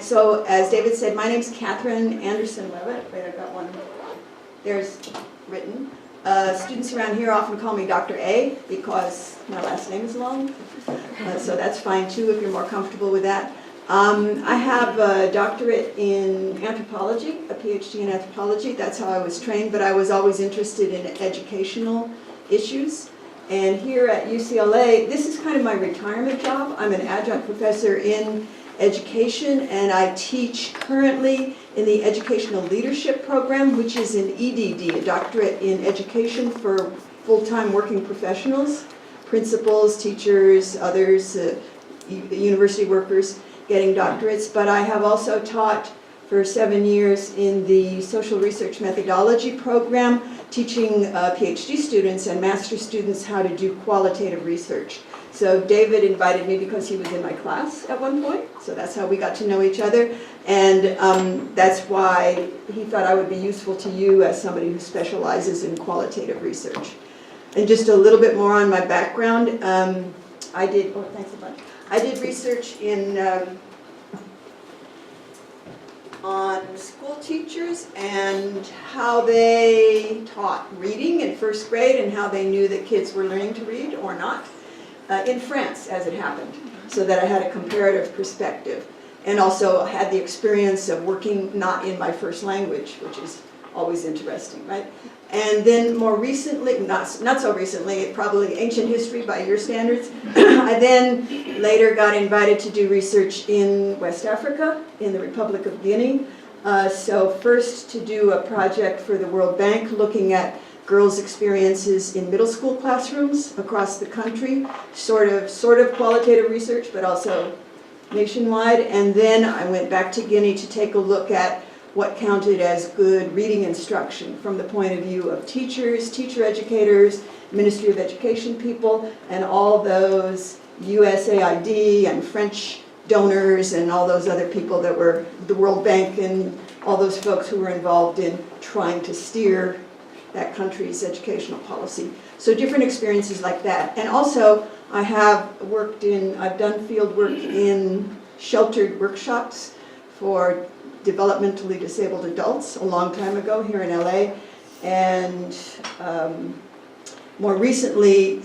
So as David said, my name's Kathryn Anderson-Levitt. Wait, I've got one. There's written. Students around here often call me Dr. A because my last name is long. So that's fine too if you're more comfortable with that. I have a doctorate in anthropology, a PhD in anthropology. That's how I was trained, but I was always interested in educational issues. And here at UCLA, this is kind of my retirement job. I'm an adjunct professor in education, and I teach currently in the Educational Leadership Program, which is an EDD, a doctorate in education for full-time working professionals, principals, teachers, others, university workers getting doctorates. But I have also taught for 7 years in the Social Research Methodology Program, teaching PhD students and master's students how to do qualitative research. So David invited me because he was in my class at one point, so that's how we got to know each other, and that's why he thought I would be useful to you as somebody who specializes in qualitative research. And just a little bit more on my background, I did research on school teachers and how they taught reading in first grade and how they knew that kids were learning to read or not. In France, as it happened, so that I had a comparative perspective, and also had the experience of working not in my first language, which is always interesting, right? And then more recently, not so recently, probably ancient history by your standards, I then later got invited to do research in West Africa, in the Republic of Guinea. So first to do a project for the World Bank looking at girls' experiences in middle school classrooms across the country, sort of qualitative research, but also nationwide. And then I went back to Guinea to take a look at what counted as good reading instruction from the point of view of teachers, teacher educators, Ministry of Education people, and all those USAID and French donors and all those other people that were the World Bank and all those folks who were involved in trying to steer that country's educational policy. So different experiences like that. And also I have I've done field work in sheltered workshops for developmentally disabled adults a long time ago here in LA, and more recently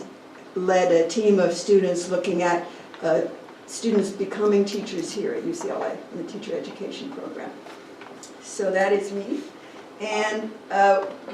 led a team of students looking at students becoming teachers here at UCLA in the teacher education program. So that is me. And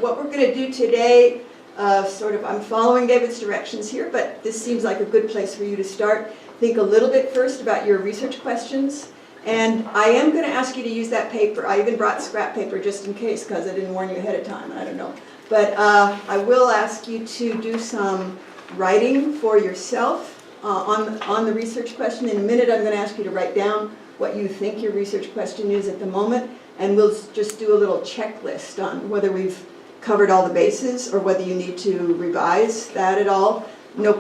what we're going to do today, I'm following David's directions here, but this seems like a good place for you to start. Think a little bit first about your research questions. And I am going to ask you to use that paper. I even brought scrap paper just in case, because I didn't warn you ahead of time. I don't know. But I will ask you to do some writing for yourself on the research question. In a minute, I'm going to ask you to write down what you think your research question is at the moment. And we'll just do a little checklist on whether we've covered all the bases or whether you need to revise that at all. No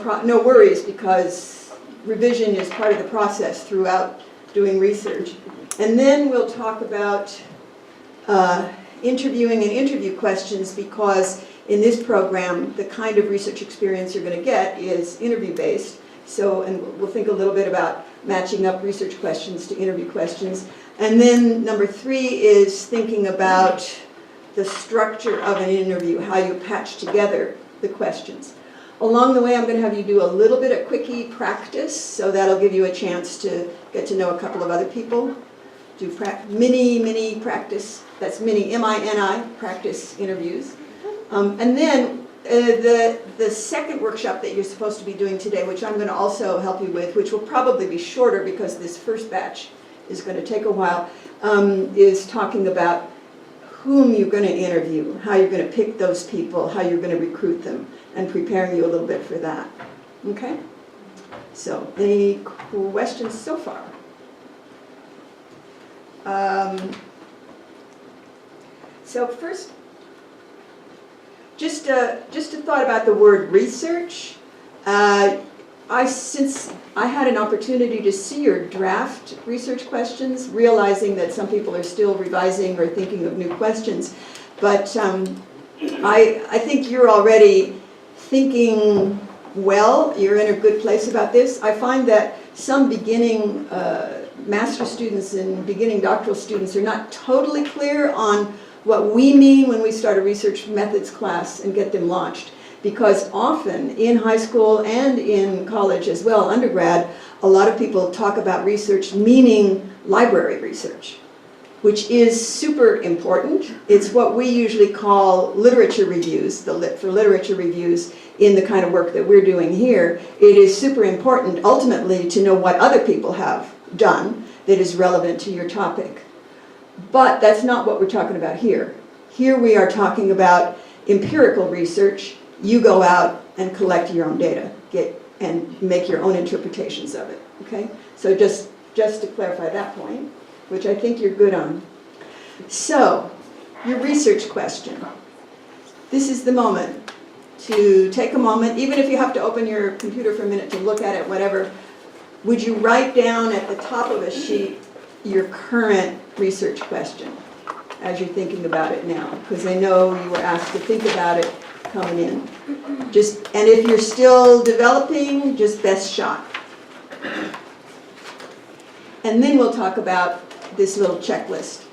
worries, because revision is part of the process throughout doing research. And then we'll talk about interviewing and interview questions, because in this program, the kind of research experience you're going to get is interview-based. So, and we'll think a little bit about matching up research questions to interview questions. And then number 3 is thinking about the structure of an interview, how you patch together the questions. Along the way, I'm going to have you do a little bit of quickie practice, so that'll give you a chance to get to know a couple of other people. Do mini practice, that's mini, M-I-N-I, practice interviews. And then the second workshop that you're supposed to be doing today, which I'm going to also help you with, which will probably be shorter because this first batch is going to take a while, is talking about whom you're going to interview, how you're going to pick those people, how you're going to recruit them, and preparing you a little bit for that. Okay? So, any questions so far? So first, just a thought about the word research. Since I had an opportunity to see your draft research questions, realizing that some people are still revising or thinking of new questions, but I think you're already thinking well, you're in a good place about this. I find that some beginning master's students and beginning doctoral students are not totally clear on what we mean when we start a research methods class and get them launched. Because often in high school and in college as well, undergrad, a lot of people talk about research meaning library research, which is super important. It's what we usually call literature reviews, for literature reviews in the kind of work that we're doing here. It is super important ultimately to know what other people have done that is relevant to your topic. But that's not what we're talking about here. Here we are talking about empirical research. You go out and collect your own data, and make your own interpretations of it, okay? So just to clarify that point, which I think you're good on. So, your research question. This is the moment to take a moment, even if you have to open your computer for a minute to look at it, whatever. Would you write down at the top of a sheet your current research question as you're thinking about it now? Because I know you were asked to think about it coming in. And if you're still developing, just best shot. And then we'll talk about this little checklist.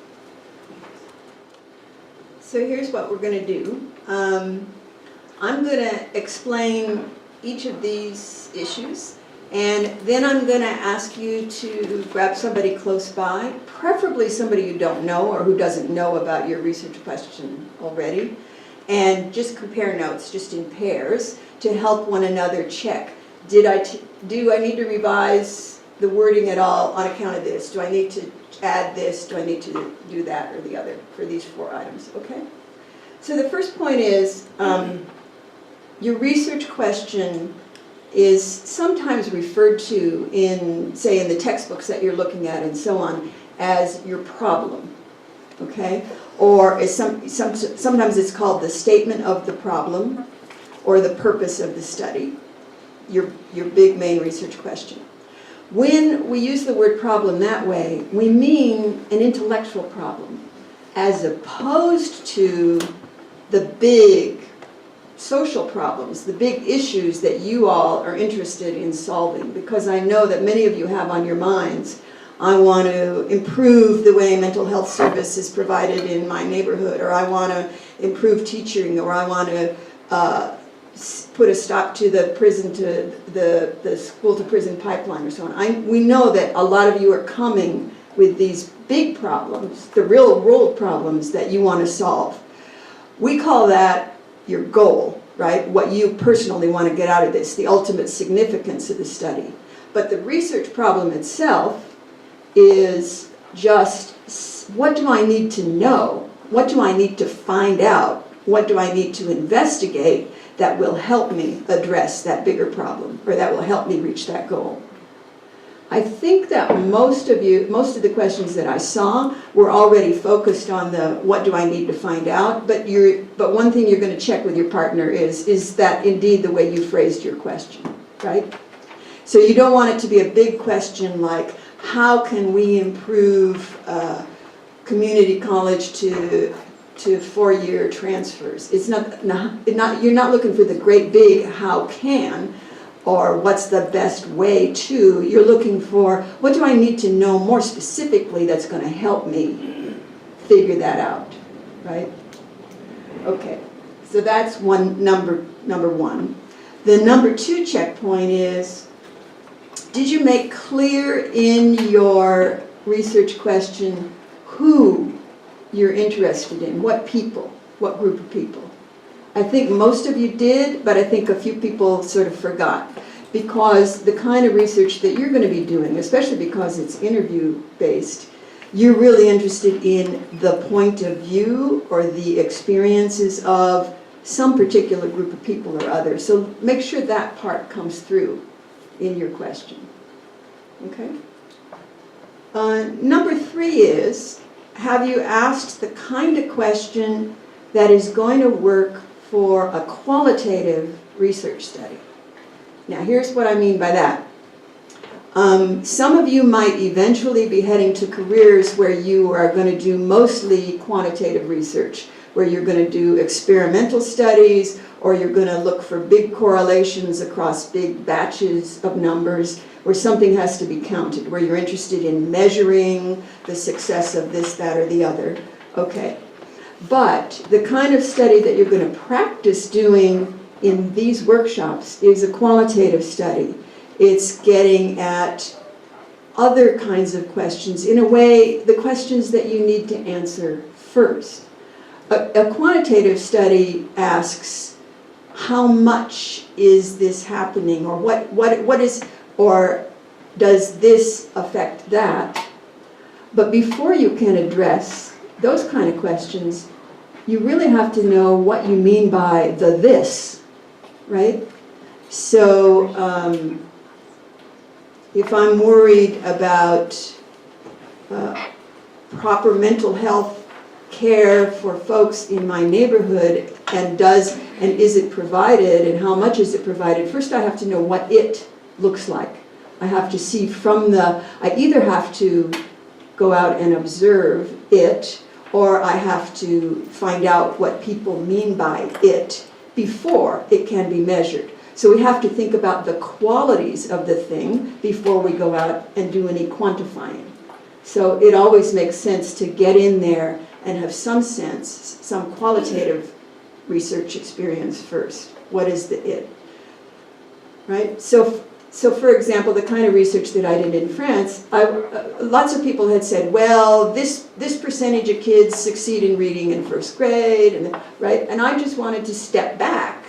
So here's what we're going to do. I'm going to explain each of these issues, and then I'm going to ask you to grab somebody close by, preferably somebody you don't know or who doesn't know about your research question already, and just compare notes, just in pairs, to help one another check. Do I need to revise the wording at all on account of this? Do I need to add this? Do I need to do that or the other for these 4 items? Okay? So the first point is, your research question is sometimes referred to in, say, in the textbooks that you're looking at and so on, as your problem. Okay? Or sometimes it's called the statement of the problem or the purpose of the study, your big main research question. When we use the word problem that way, we mean an intellectual problem as opposed to the big social problems, the big issues that you all are interested in solving, because I know that many of you have on your minds, I want to improve the way mental health service is provided in my neighborhood, or I want to improve teaching, or I want to put a stop to the prison to the school to prison pipeline, or so on. We know that a lot of you are coming with these big problems, the real world problems that you want to solve. We call that your goal, right? What you personally want to get out of this, the ultimate significance of the study. But the research problem itself is just, what do I need to know? What do I need to find out? What do I need to investigate that will help me address that bigger problem, or that will help me reach that goal? I think that most of the questions that I saw were already focused on the what do I need to find out, but one thing you're going to check with your partner is that indeed the way you phrased your question, right? So you don't want it to be a big question like, how can we improve community college to 4-year transfers? It's not, you're not looking for the great big how can, or what's the best way to. You're looking for, what do I need to know more specifically that's going to help me figure that out, right? Okay, so that's number one. The number 2 checkpoint is, did you make clear in your research question who you're interested in? What people? What group of people? I think most of you did, but I think a few people sort of forgot. Because the kind of research that you're going to be doing, especially because it's interview-based, you're really interested in the point of view or the experiences of some particular group of people or others. So make sure that part comes through in your question. Okay? Number 3 is, have you asked the kind of question that is going to work for a qualitative research study? Now, here's what I mean by that. Some of you might eventually be heading to careers where you are going to do mostly quantitative research, where you're going to do experimental studies, or you're going to look for big correlations across big batches of numbers, where something has to be counted, where you're interested in measuring the success of this, that, or the other. Okay. But the kind of study that you're going to practice doing in these workshops is a qualitative study. It's getting at other kinds of questions, in a way, the questions that you need to answer first. A quantitative study asks, how much is this happening, or what is, or does this affect that? But before you can address those kind of questions, you really have to know what you mean by the this, right? So if I'm worried about proper mental health care for folks in my neighborhood, and is it provided, and how much is it provided, first I have to know what it looks like. I have to see I either have to go out and observe it, or I have to find out what people mean by it before it can be measured. So we have to think about the qualities of the thing before we go out and do any quantifying. So it always makes sense to get in there and have some sense, some qualitative research experience first. What is the it? Right? So for example, the kind of research that I did in France, lots of people had said, well, this percentage of kids succeed in reading in first grade, right? And I just wanted to step back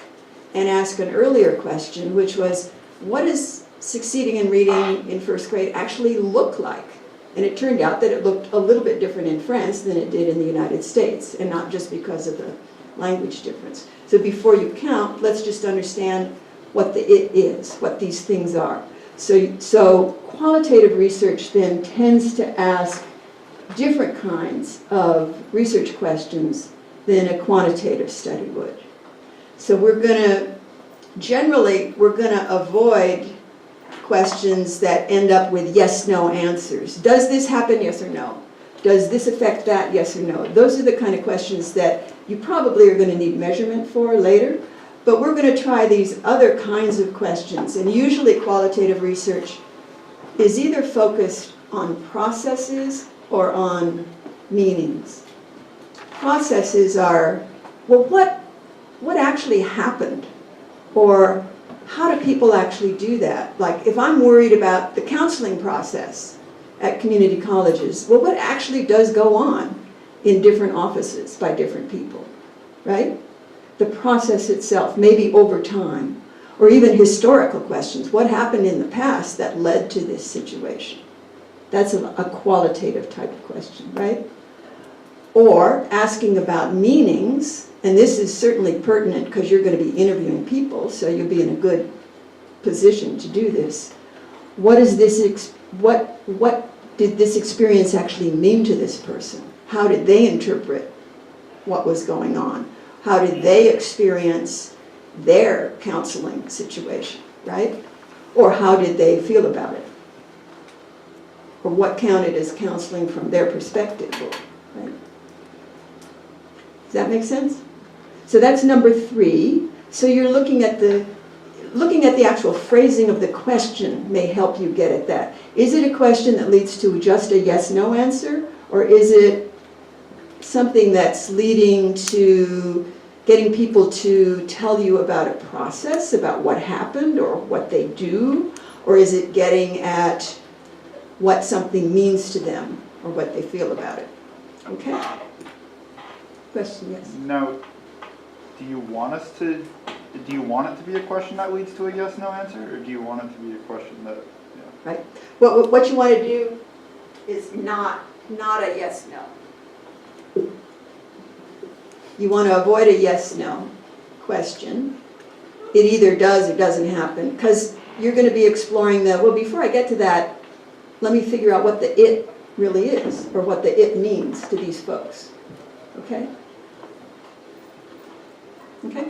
and ask an earlier question, which was, what does succeeding in reading in first grade actually look like? And it turned out that it looked a little bit different in France than it did in the United States, and not just because of the language difference. So before you count, let's just understand what the it is, what these things are. So qualitative research then tends to ask different kinds of research questions than a quantitative study would. So we're going to avoid questions that end up with yes/no answers. Does this happen? Yes or no. Does this affect that? Yes or no. Those are the kind of questions that you probably are going to need measurement for later. But we're going to try these other kinds of questions. And usually qualitative research is either focused on processes or on meanings. Processes are, well, what actually happened? Or how do people actually do that? Like if I'm worried about the counseling process at community colleges, well, what actually does go on in different offices by different people, right? The process itself, maybe over time, or even historical questions. What happened in the past that led to this situation? That's a qualitative type of question, right? Or asking about meanings, and this is certainly pertinent because you're going to be interviewing people, so you'll be in a good position to do this. What did this experience actually mean to this person? How did they interpret what was going on? How did they experience their counseling situation, right? Or how did they feel about it? Or what counted as counseling from their perspective, right? Does that make sense? So that's number 3. So you're looking at the actual phrasing of the question may help you get at that. Is it a question that leads to just a yes/no answer? Or is it something that's leading to getting people to tell you about a process, about what happened or what they do? Or is it getting at what something means to them or what they feel about it? Okay? Question, yes? Now, do you want it to be a question that leads to a yes/no answer, or do you want it to be a question that, yeah. Right. What you want to do is not a yes/no. You want to avoid a yes/no question. It either does or doesn't happen, because you're going to be exploring well, before I get to that, let me figure out what the it really is, or what the it means to these folks. Okay? Okay?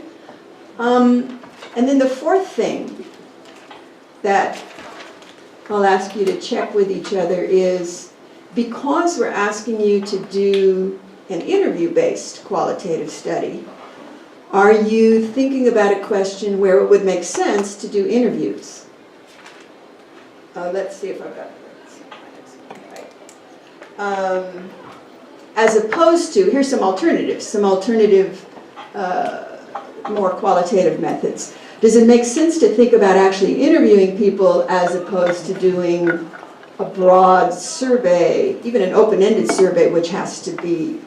And then the 4th thing that I'll ask you to check with each other is, because we're asking you to do an interview-based qualitative study, are you thinking about a question where it would make sense to do interviews? let's see if I've got right. As opposed to, here's some alternatives, some alternative, more qualitative methods. Does it make sense to think about actually interviewing people as opposed to doing a broad survey, even an open-ended survey, which has to be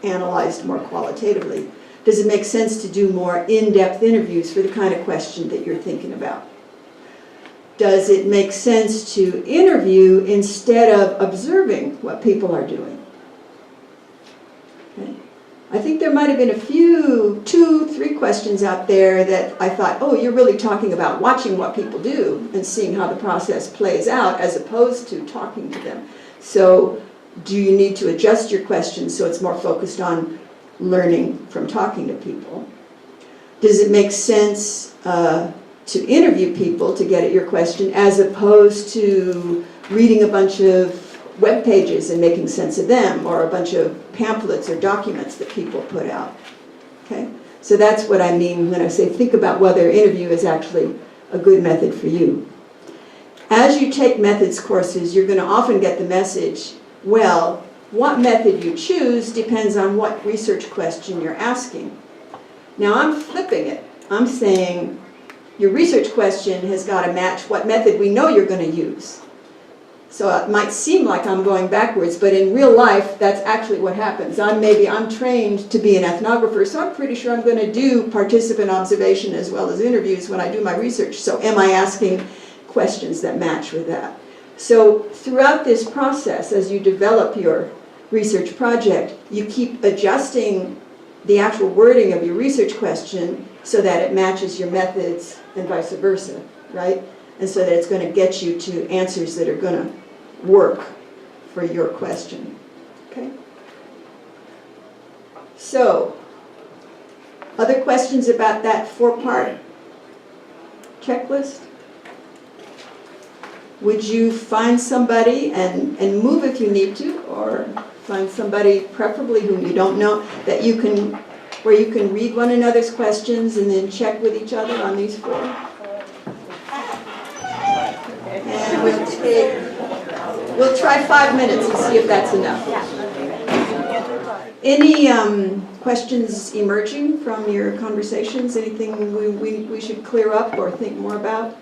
analyzed more qualitatively? Does it make sense to do more in-depth interviews for the kind of question that you're thinking about? Does it make sense to interview instead of observing what people are doing? Okay. I think there might have been a few, 2, 3 questions out there that I thought, oh, you're really talking about watching what people do and seeing how the process plays out as opposed to talking to them. So do you need to adjust your questions so it's more focused on learning from talking to people? Does it make sense to interview people to get at your question as opposed to reading a bunch of web pages and making sense of them, or a bunch of pamphlets or documents that people put out? Okay, so that's what I mean when I say think about whether interview is actually a good method for you. As you take methods courses, you're going to often get the message, well, what method you choose depends on what research question you're asking. Now I'm flipping it. I'm saying your research question has got to match what method we know you're going to use. So it might seem like I'm going backwards, but in real life, that's actually what happens. I'm trained to be an ethnographer, so I'm pretty sure I'm going to do participant observation as well as interviews when I do my research. So am I asking questions that match with that? So throughout this process, as you develop your research project, you keep adjusting the actual wording of your research question so that it matches your methods and vice versa, right? And so that it's going to get you to answers that are going to work for your question, okay? So, other questions about that 4-part checklist? Would you find somebody and move if you need to, or find somebody preferably whom you don't know that you can, where you can read one another's questions and then check with each other on these 4? And we'll try 5 minutes and see if that's enough. Any questions emerging from your conversations? Anything we should clear up or think more about?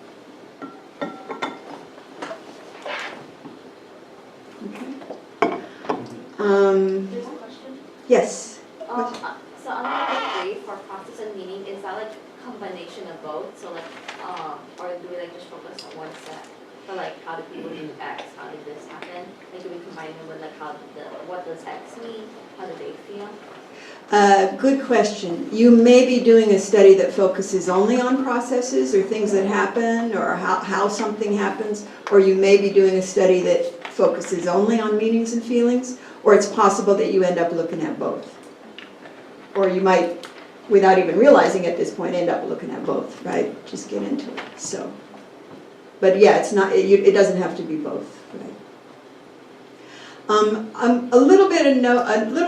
Okay. There's a question. Yes. So on the grade for process and meaning, is that like a combination of both? So like, or do we like just focus on one set? For like, how do people do X? How did this happen? Like, do we combine it with like what does X mean? How do they feel? Good question. You may be doing a study that focuses only on processes or things that happen or how something happens, or you may be doing a study that focuses only on meanings and feelings, or it's possible that you end up looking at both. Or you might, without even realizing at this point, end up looking at both, right? Just get into it. So, but yeah, it's not. It doesn't have to be both, right? A little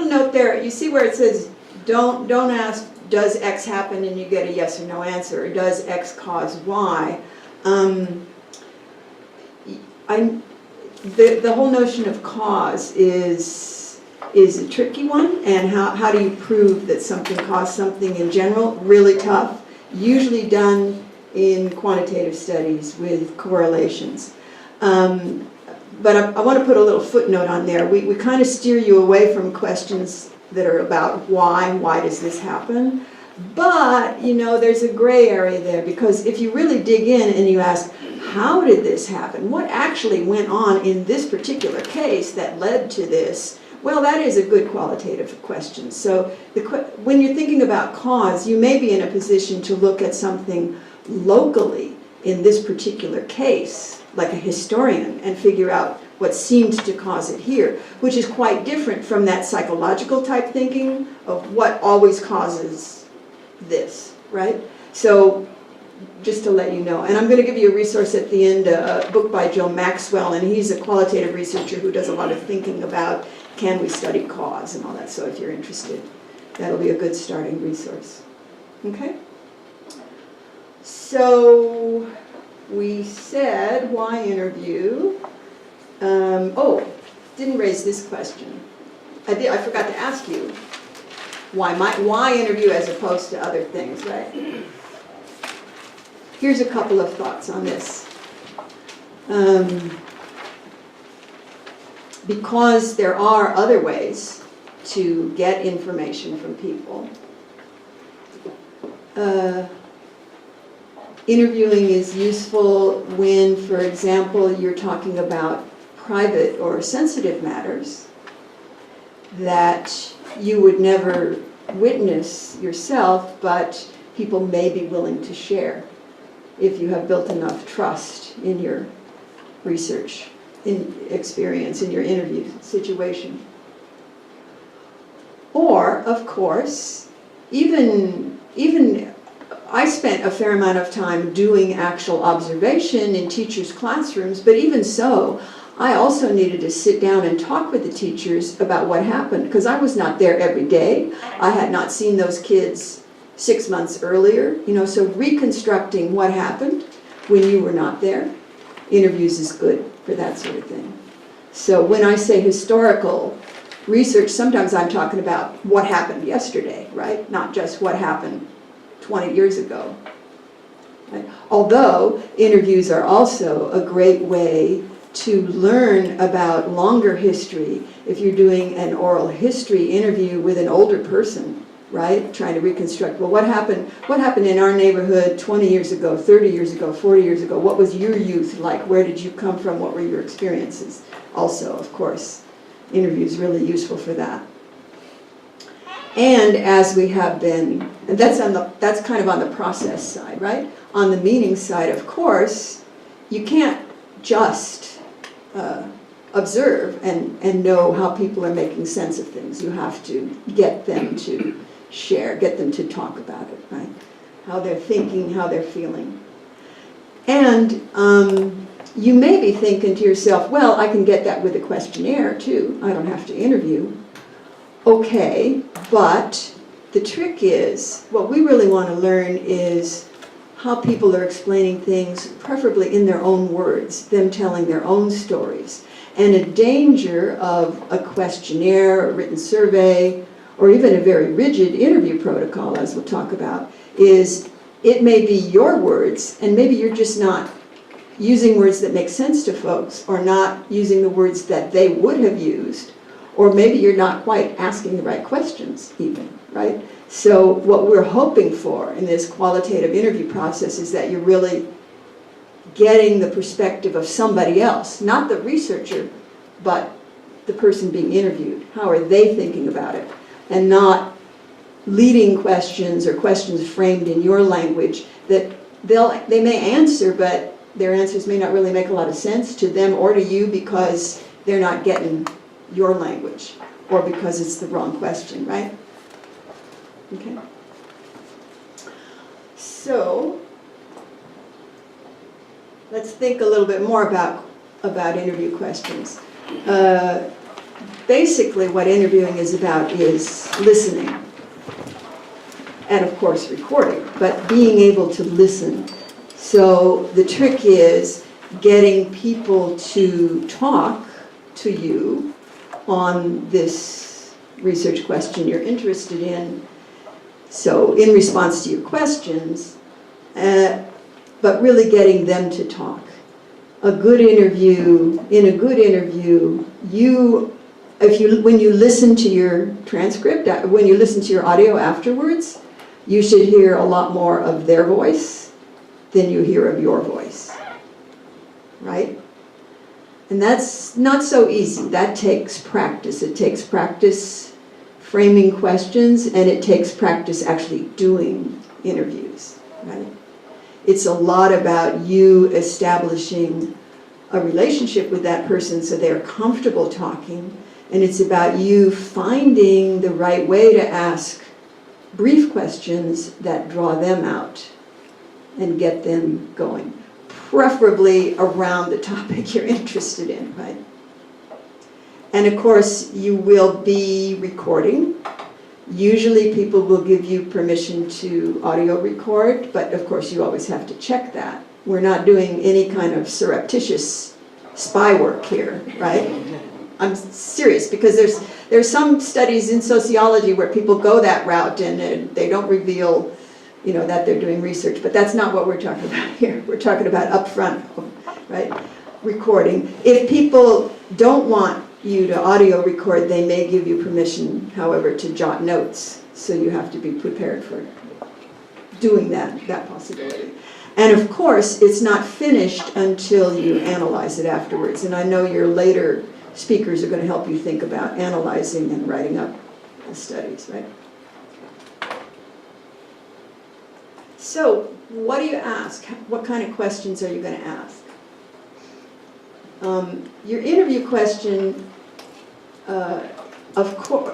note there. You see where it says, don't ask, does X happen, and you get a yes or no answer, or does X cause Y? The whole notion of cause is a tricky one, and how do you prove that something caused something in general? Really tough. Usually done in quantitative studies with correlations. But I want to put a little footnote on there. We kind of steer you away from questions that are about why does this happen? But, you know, there's a gray area there, because if you really dig in and you ask, how did this happen? What actually went on in this particular case that led to this? Well, that is a good qualitative question. So when you're thinking about cause, you may be in a position to look at something locally in this particular case, like a historian, and figure out what seemed to cause it here, which is quite different from that psychological type thinking of what always causes this, right? So just to let you know, and I'm going to give you a resource at the end, a book by Joe Maxwell, and he's a qualitative researcher who does a lot of thinking about can we study cause and all that, so if you're interested, that'll be a good starting resource. Okay? So we said, why interview? Didn't raise this question. I forgot to ask you. Why interview as opposed to other things, right? Here's a couple of thoughts on this. Because there are other ways to get information from people. Interviewing is useful when, for example, you're talking about private or sensitive matters that you would never witness yourself, but people may be willing to share if you have built enough trust in your research, in experience, in your interview situation. Or, of course, even I spent a fair amount of time doing actual observation in teachers' classrooms, but even so, I also needed to sit down and talk with the teachers about what happened, because I was not there every day. I had not seen those kids 6 months earlier, so reconstructing what happened when you were not there, interviews is good for that sort of thing. So when I say historical research, sometimes I'm talking about what happened yesterday, right? Not just what happened 20 years ago. Right? Although interviews are also a great way to learn about longer history. If you're doing an oral history interview with an older person, right, trying to reconstruct, well, what happened in our neighborhood 20 years ago, 30 years ago, 40 years ago? What was your youth like? Where did you come from? What were your experiences? Also, of course, interviews really useful for that. And as we have been, and that's kind of on the process side, right? On the meaning side, of course, you can't just observe and know how people are making sense of things. You have to get them to share, get them to talk about it, right? How they're thinking, how they're feeling. And you may be thinking to yourself, well, I can get that with a questionnaire too. I don't have to interview. Okay, but the trick is, what we really want to learn is how people are explaining things, preferably in their own words, them telling their own stories. And a danger of a questionnaire, a written survey, or even a very rigid interview protocol, as we'll talk about, is it may be your words, and maybe you're just not using words that make sense to folks, or not using the words that they would have used, or maybe you're not quite asking the right questions even, right? So what we're hoping for in this qualitative interview process is that you're really getting the perspective of somebody else, not the researcher, but the person being interviewed. How are they thinking about it? And not leading questions or questions framed in your language that they may answer, but their answers may not really make a lot of sense to them or to you because they're not getting your language or because it's the wrong question, right? Okay. So let's think a little bit more about interview questions. Basically, what interviewing is about is listening, and of course recording, but being able to listen. So the trick is getting people to talk to you on this research question you're interested in. So in response to your questions, but really getting them to talk. In a good interview, when you listen to your transcript, when you listen to your audio afterwards, you should hear a lot more of their voice than you hear of your voice, right? And that's not so easy. That takes practice. It takes practice framing questions, and it takes practice actually doing interviews, right? It's a lot about you establishing a relationship with that person so they're comfortable talking, and it's about you finding the right way to ask brief questions that draw them out and get them going, preferably around the topic you're interested in, right? And of course, you will be recording. Usually people will give you permission to audio record, but of course you always have to check that. We're not doing any kind of surreptitious spy work here, right? I'm serious, because there's some studies in sociology where people go that route and they don't reveal, that they're doing research, but that's not what we're talking about here. We're talking about upfront, right, recording. If people don't want you to audio record, they may give you permission, however, to jot notes, so you have to be prepared for doing that possibility. And of course, it's not finished until you analyze it afterwards, and I know your later speakers are going to help you think about analyzing and writing up the studies, right? So, what do you ask? What kind of questions are you going to ask? Your interview question,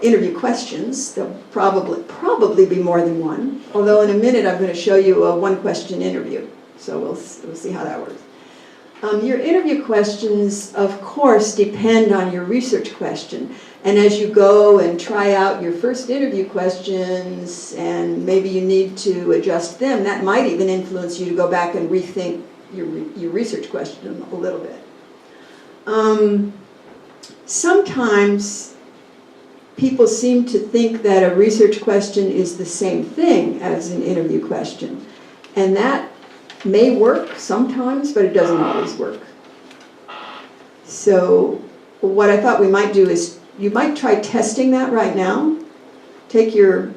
interview questions, there'll probably be more than one, although in a minute I'm going to show you a one-question interview, so we'll see how that works. Your interview questions, of course, depend on your research question. And as you go and try out your first interview questions, and maybe you need to adjust them, that might even influence you to go back and rethink your research question a little bit. Sometimes people seem to think that a research question is the same thing as an interview question. And that may work sometimes, but it doesn't always work. So what I thought we might do is, you might try testing that right now. Take your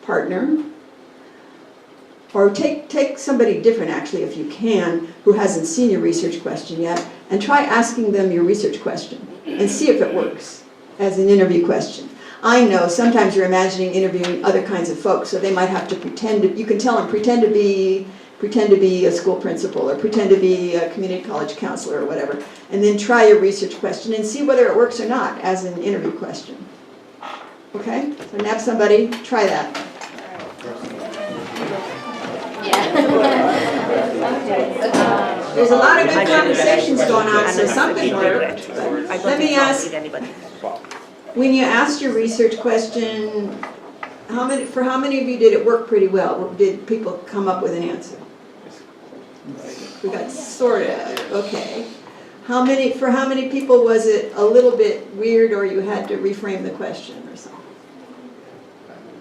partner, or take somebody different actually, if you can, who hasn't seen your research question yet, and try asking them your research question and see if it works as an interview question. I know sometimes you're imagining interviewing other kinds of folks, so they might have to you can tell them, pretend to be a school principal, or pretend to be a community college counselor, or whatever, and then try your research question and see whether it works or not as an interview question. Okay? So nab somebody, try that. Yeah. There's a lot of good conversations going on, so something worked. Let me ask, when you asked your research question, for how many of you did it work pretty well? Did people come up with an answer? We got sort of, okay. For how many people was it a little bit weird, or you had to reframe the question or something?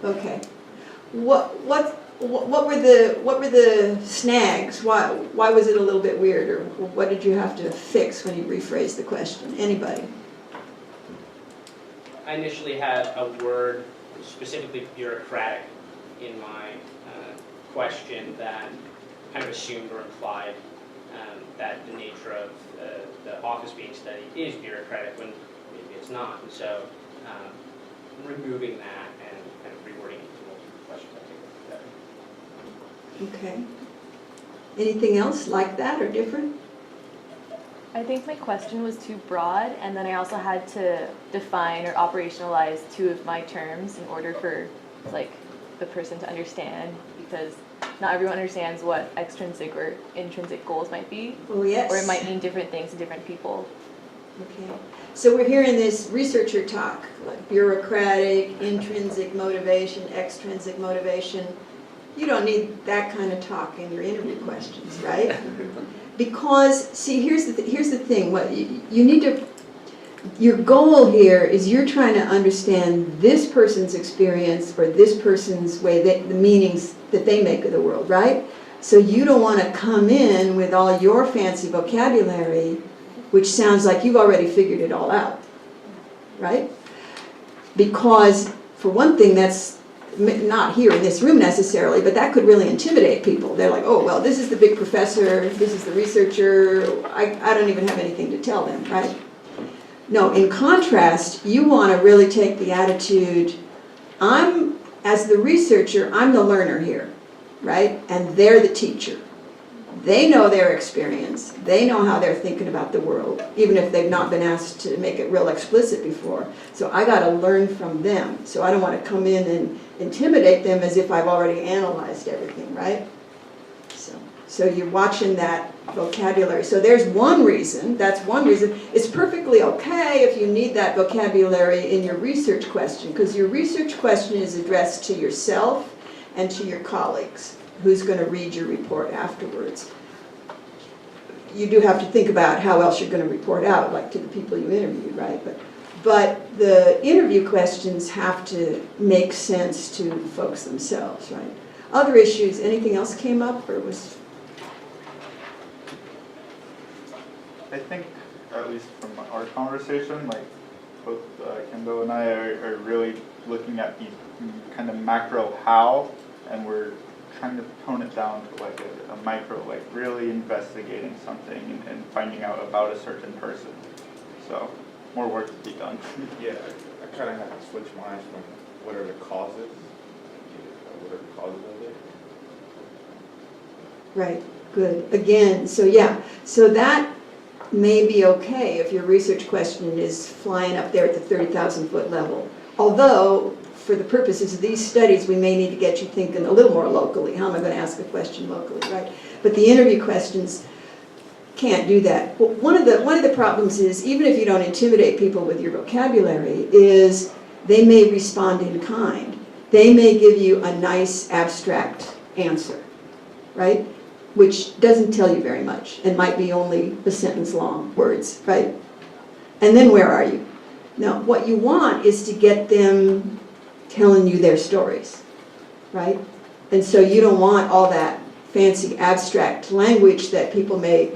Okay. What were the snags? Why was it a little bit weird, or what did you have to fix when you rephrased the question? Anybody? I initially had a word specifically bureaucratic in my question that kind of assumed or implied that the nature of the office being studied is bureaucratic when maybe it's not. And so removing that and kind of rewording it to multiple questions, I think that's better. Okay. Anything else like that or different? I think my question was too broad, and then I also had to define or operationalize two of my terms in order for the person to understand, because not everyone understands what extrinsic or intrinsic goals might be. Oh, yes. Or it might mean different things to different people. Okay. So we're hearing this researcher talk, like bureaucratic, intrinsic motivation, extrinsic motivation. You don't need that kind of talk in your interview questions, right? Because, see, here's the thing. What you need to, your goal here is you're trying to understand this person's experience or this person's way, the meanings that they make of the world, right? So you don't want to come in with all your fancy vocabulary, which sounds like you've already figured it all out, right? Because, for one thing, that's not here in this room necessarily, but that could really intimidate people. They're like, oh, well, this is the big professor, this is the researcher, I don't even have anything to tell them, right? No, in contrast, you want to really take the attitude, as the researcher, I'm the learner here, right? And they're the teacher. They know their experience. They know how they're thinking about the world, even if they've not been asked to make it real explicit before. So I got to learn from them. So I don't want to come in and intimidate them as if I've already analyzed everything, right? So you're watching that vocabulary. So there's one reason, that's one reason. It's perfectly okay if you need that vocabulary in your research question, because your research question is addressed to yourself and to your colleagues who's going to read your report afterwards. you do have to think about how else you're going to report out, like to the people you interviewed, right? But the interview questions have to make sense to folks themselves, right? Other issues, anything else came up, or was? I think, at least from our conversation, like both Kimbo and I are really looking at the kind of macro how, and we're trying to tone it down to like a micro, like really investigating something and finding out about a certain person. So more work to be done. Yeah, I kind of had to switch minds from what are the causes, what are the causes of it. Right, good. Again, so yeah, so that may be okay if your research question is flying up there at the 30,000 foot level. Although, for the purposes of these studies, we may need to get you thinking a little more locally. How am I going to ask a question locally, right? But the interview questions can't do that. Well, one of the problems is, even if you don't intimidate people with your vocabulary, is they may respond in kind. They may give you a nice abstract answer, right? Which doesn't tell you very much and might be only a sentence long, words, right? And then where are you? Now, what you want is to get them telling you their stories, right? And so you don't want all that fancy abstract language that people may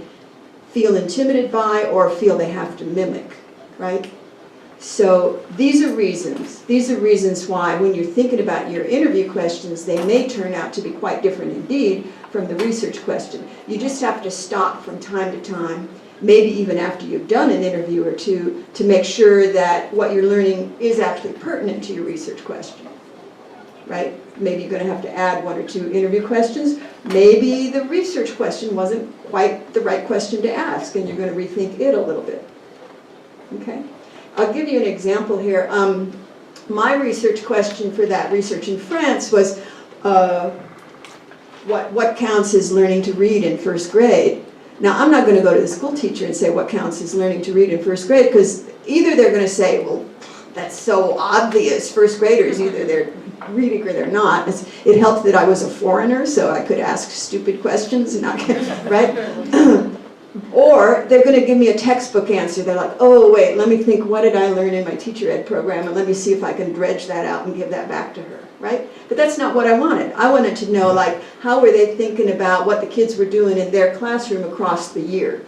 feel intimidated by or feel they have to mimic, right? So these are reasons why when you're thinking about your interview questions, they may turn out to be quite different indeed from the research question. You just have to stop from time to time, maybe even after you've done an interview or two, to make sure that what you're learning is actually pertinent to your research question, right? Maybe you're going to have to add one or two interview questions. Maybe the research question wasn't quite the right question to ask, and you're going to rethink it a little bit, okay? I'll give you an example here. My research question for that research in France was what counts as learning to read in first grade. Now, I'm not going to go to the school teacher and say what counts as learning to read in first grade, because either they're going to say, well, that's so obvious, first graders, either they're reading or they're not. It helped that I was a foreigner, so I could ask stupid questions and not get, right? Or they're going to give me a textbook answer. They're like, oh, wait, let me think, what did I learn in my teacher ed program? And let me see if I can dredge that out and give that back to her, right? But that's not what I wanted. I wanted to know, like, how were they thinking about what the kids were doing in their classroom across the year?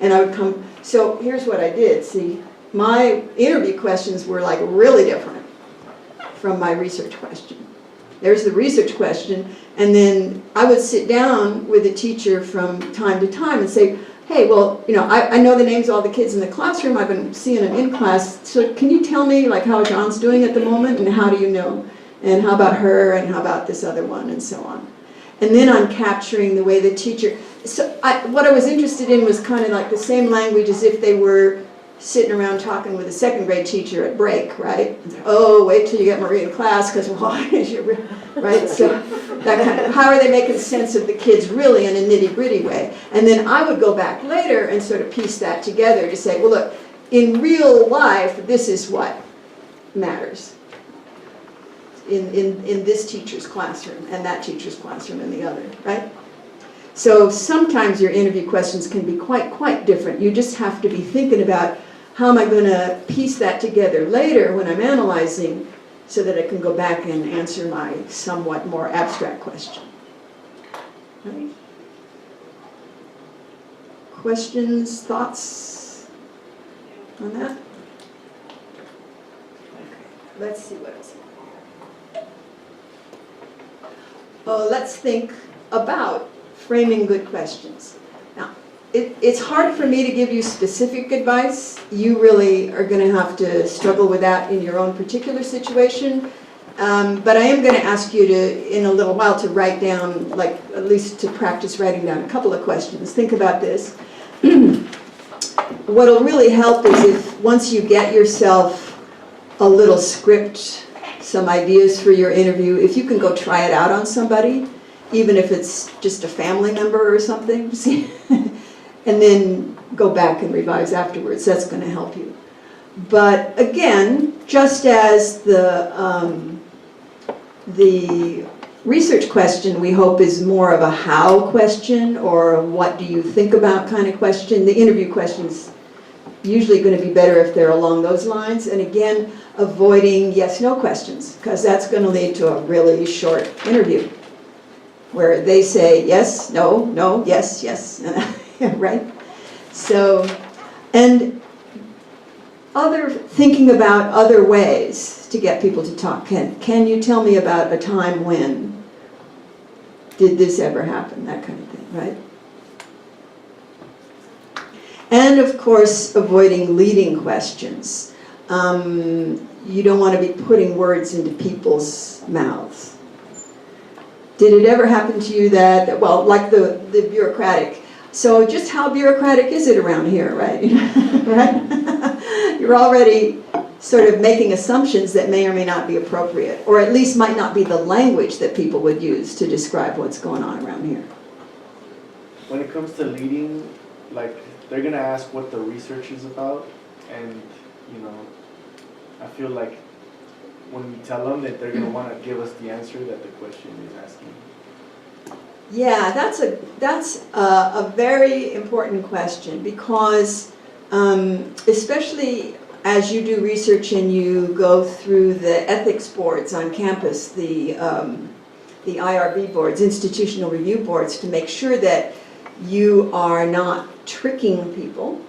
And I would come, so here's what I did. See, my interview questions were like really different from my research question. There's the research question, and then I would sit down with a teacher from time to time and say, hey, well, you know, I know the names of all the kids in the classroom. I've been seeing them in class. So can you tell me, like, how John's doing at the moment, and how do you know? And how about her, and how about this other one, and so on. And then I'm capturing the way the teacher, so what I was interested in was kind of like the same language as if they were sitting around talking with a second grade teacher at break, right? Oh, wait till you get Maria in class, because why is your, right? So that kind of, how are they making sense of the kids really in a nitty-gritty way? And then I would go back later and sort of piece that together to say, well, look, in real life, this is what matters in this teacher's classroom and that teacher's classroom and the other, right? So sometimes your interview questions can be quite different. You just have to be thinking about, how am I going to piece that together later when I'm analyzing, so that I can go back and answer my somewhat more abstract question. Right? Questions, thoughts on that? Okay. Let's see what else. Oh, let's think about framing good questions. Now, it's hard for me to give you specific advice. You really are going to have to struggle with that in your own particular situation. But I am going to ask you to, in a little while, to write down, like, at least to practice writing down a couple of questions. Think about this. What'll really help is if, once you get yourself a little script, some ideas for your interview, if you can go try it out on somebody, even if it's just a family member or something, and then go back and revise afterwards. That's going to help you. But again, just as the research question, we hope, is more of a how question or a what do you think about kind of question. The interview question's usually going to be better if they're along those lines. And again, avoiding yes/no questions, because that's going to lead to a really short interview where they say yes, no, no, yes, yes, right? So, and thinking about other ways to get people to talk. Can you tell me about a time when did this ever happen? That kind of thing, right? And of course, avoiding leading questions. You don't want to be putting words into people's mouths. Did it ever happen to you that, well, like the bureaucratic, so just how bureaucratic is it around here, right? Right? You're already sort of making assumptions that may or may not be appropriate, or at least might not be the language that people would use to describe what's going on around here. When it comes to leading, like, they're gonna ask what the research is about, and, you know, I feel like when we tell them that they're gonna wanna give us the answer that the question is asking. Yeah, that's a very important question, because especially as you do research and you go through the ethics boards on campus, the IRB boards, institutional review boards, to make sure that you are not tricking people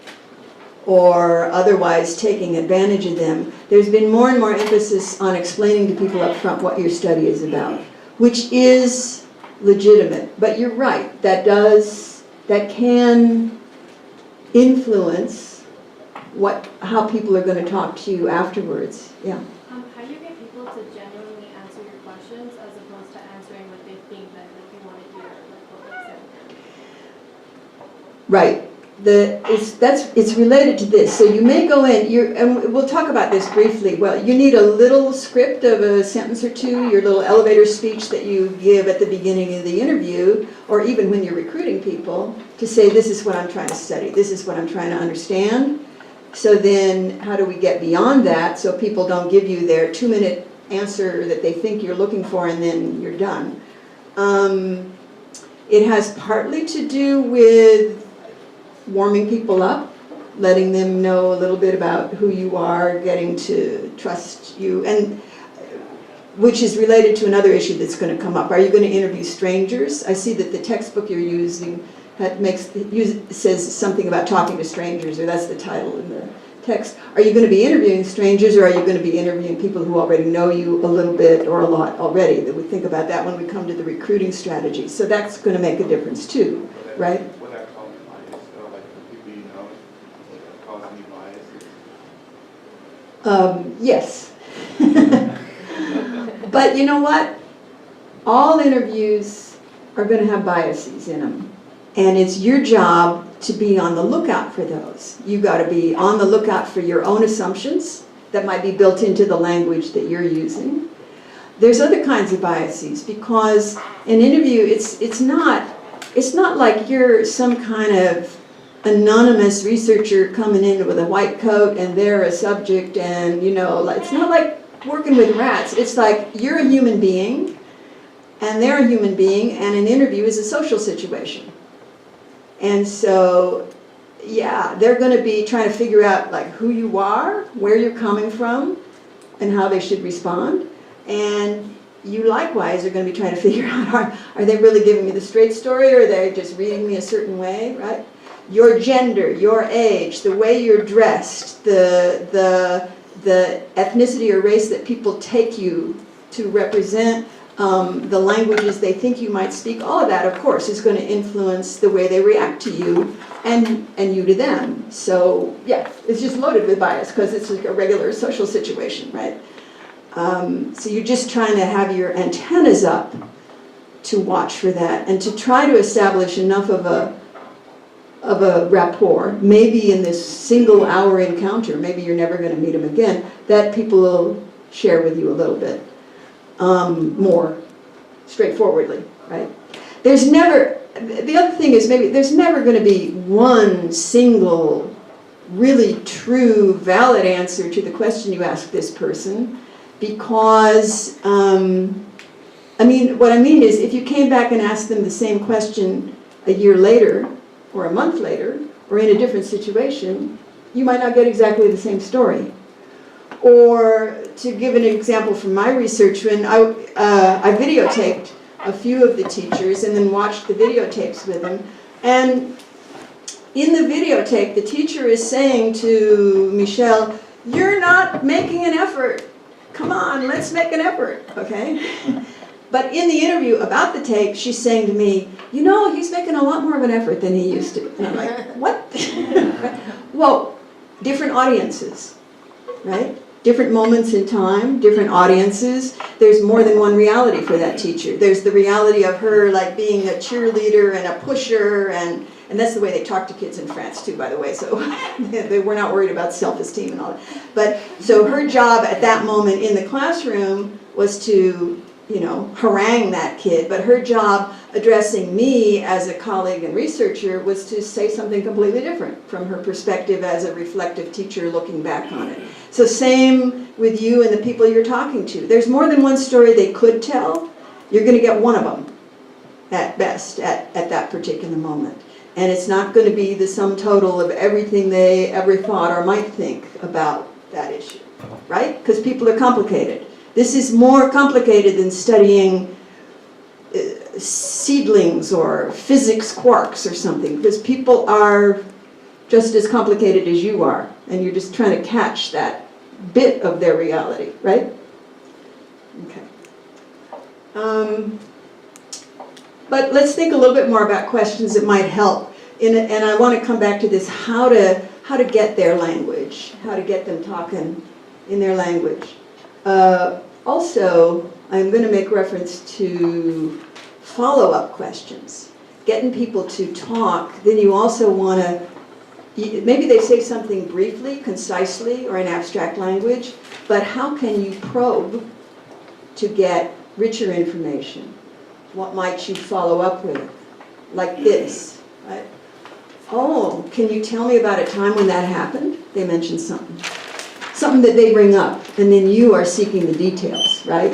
or otherwise taking advantage of them. There's been more and more emphasis on explaining to people up front what your study is about, which is legitimate. But you're right, that can influence how people are going to talk to you afterwards. Yeah. How do you get people to genuinely answer your questions as opposed to answering what they think that you want to hear, like what they said? Right. It's related to this. So you may go in, and we'll talk about this briefly. Well, you need a little script of a sentence or two, your little elevator speech that you give at the beginning of the interview, or even when you're recruiting people, to say, this is what I'm trying to study, this is what I'm trying to understand. So then how do we get beyond that so people don't give you their 2-minute answer that they think you're looking for and then you're done? It has partly to do with warming people up, letting them know a little bit about who you are, getting to trust you, and which is related to another issue that's going to come up. Are you going to interview strangers? I see that the textbook you're using says something about talking to strangers, or that's the title in the text. Are you going to be interviewing strangers, or are you going to be interviewing people who already know you a little bit or a lot already? That we think about that when we come to the recruiting strategy. So that's going to make a difference too, right? Would that cause bias, though, like the people you know, would that cause any bias? Yes. But you know what? All interviews are going to have biases in them. And it's your job to be on the lookout for those. You got to be on the lookout for your own assumptions that might be built into the language that you're using. There's other kinds of biases, because an interview, it's not like you're some kind of anonymous researcher coming in with a white coat and they're a subject, and it's not like working with rats. It's like you're a human being and they're a human being, and an interview is a social situation. And so, yeah, they're going to be trying to figure out like who you are, where you're coming from, and how they should respond. And you likewise are going to be trying to figure out, are they really giving me the straight story, or are they just reading me a certain way, right? Your gender, your age, the way you're dressed, the ethnicity or race that people take you to represent, the languages they think you might speak, all of that, of course, is going to influence the way they react to you and you to them. So, yeah, it's just loaded with bias because it's like a regular social situation, right? So you're just trying to have your antennas up to watch for that and to try to establish enough of a rapport, maybe in this single-hour encounter, maybe you're never going to meet them again, that people will share with you a little bit. More straightforwardly, right? The other thing is maybe there's never going to be one single, really true, valid answer to the question you ask this person, because I mean, what I mean is if you came back and asked them the same question a year later, or a month later, or in a different situation, you might not get exactly the same story. Or to give an example from my research, when I videotaped a few of the teachers and then watched the videotapes with them, and in the videotape, the teacher is saying to Michelle, "You're not making an effort. Come on, let's make an effort," okay? But in the interview about the tape, she's saying to me, "You know, he's making a lot more of an effort than he used to." And I'm like, what? Well, different audiences, right? Different moments in time, different audiences. There's more than one reality for that teacher. There's the reality of her like being a cheerleader and a pusher, and that's the way they talk to kids in France too, by the way, so they were not worried about self-esteem and all that. But so her job at that moment in the classroom was to, you know, harangue that kid, but her job addressing me as a colleague and researcher was to say something completely different from her perspective as a reflective teacher looking back on it. So same with you and the people you're talking to. There's more than one story they could tell. You're going to get one of them at best at that particular moment. And it's not going to be the sum total of everything they ever thought or might think about that issue, right? Because people are complicated. This is more complicated than studying seedlings or physics quarks or something, because people are just as complicated as you are, and you're just trying to catch that bit of their reality, right? Okay. But let's think a little bit more about questions that might help. And I want to come back to this, how to get their language, how to get them talking in their language. Also, I'm going to make reference to follow-up questions, getting people to talk. Then you also want to, maybe they say something briefly, concisely, or in abstract language, but how can you probe to get richer information? What might you follow up with? Like this, right? Oh, can you tell me about a time when that happened? They mentioned something. Something that they bring up, and then you are seeking the details, right?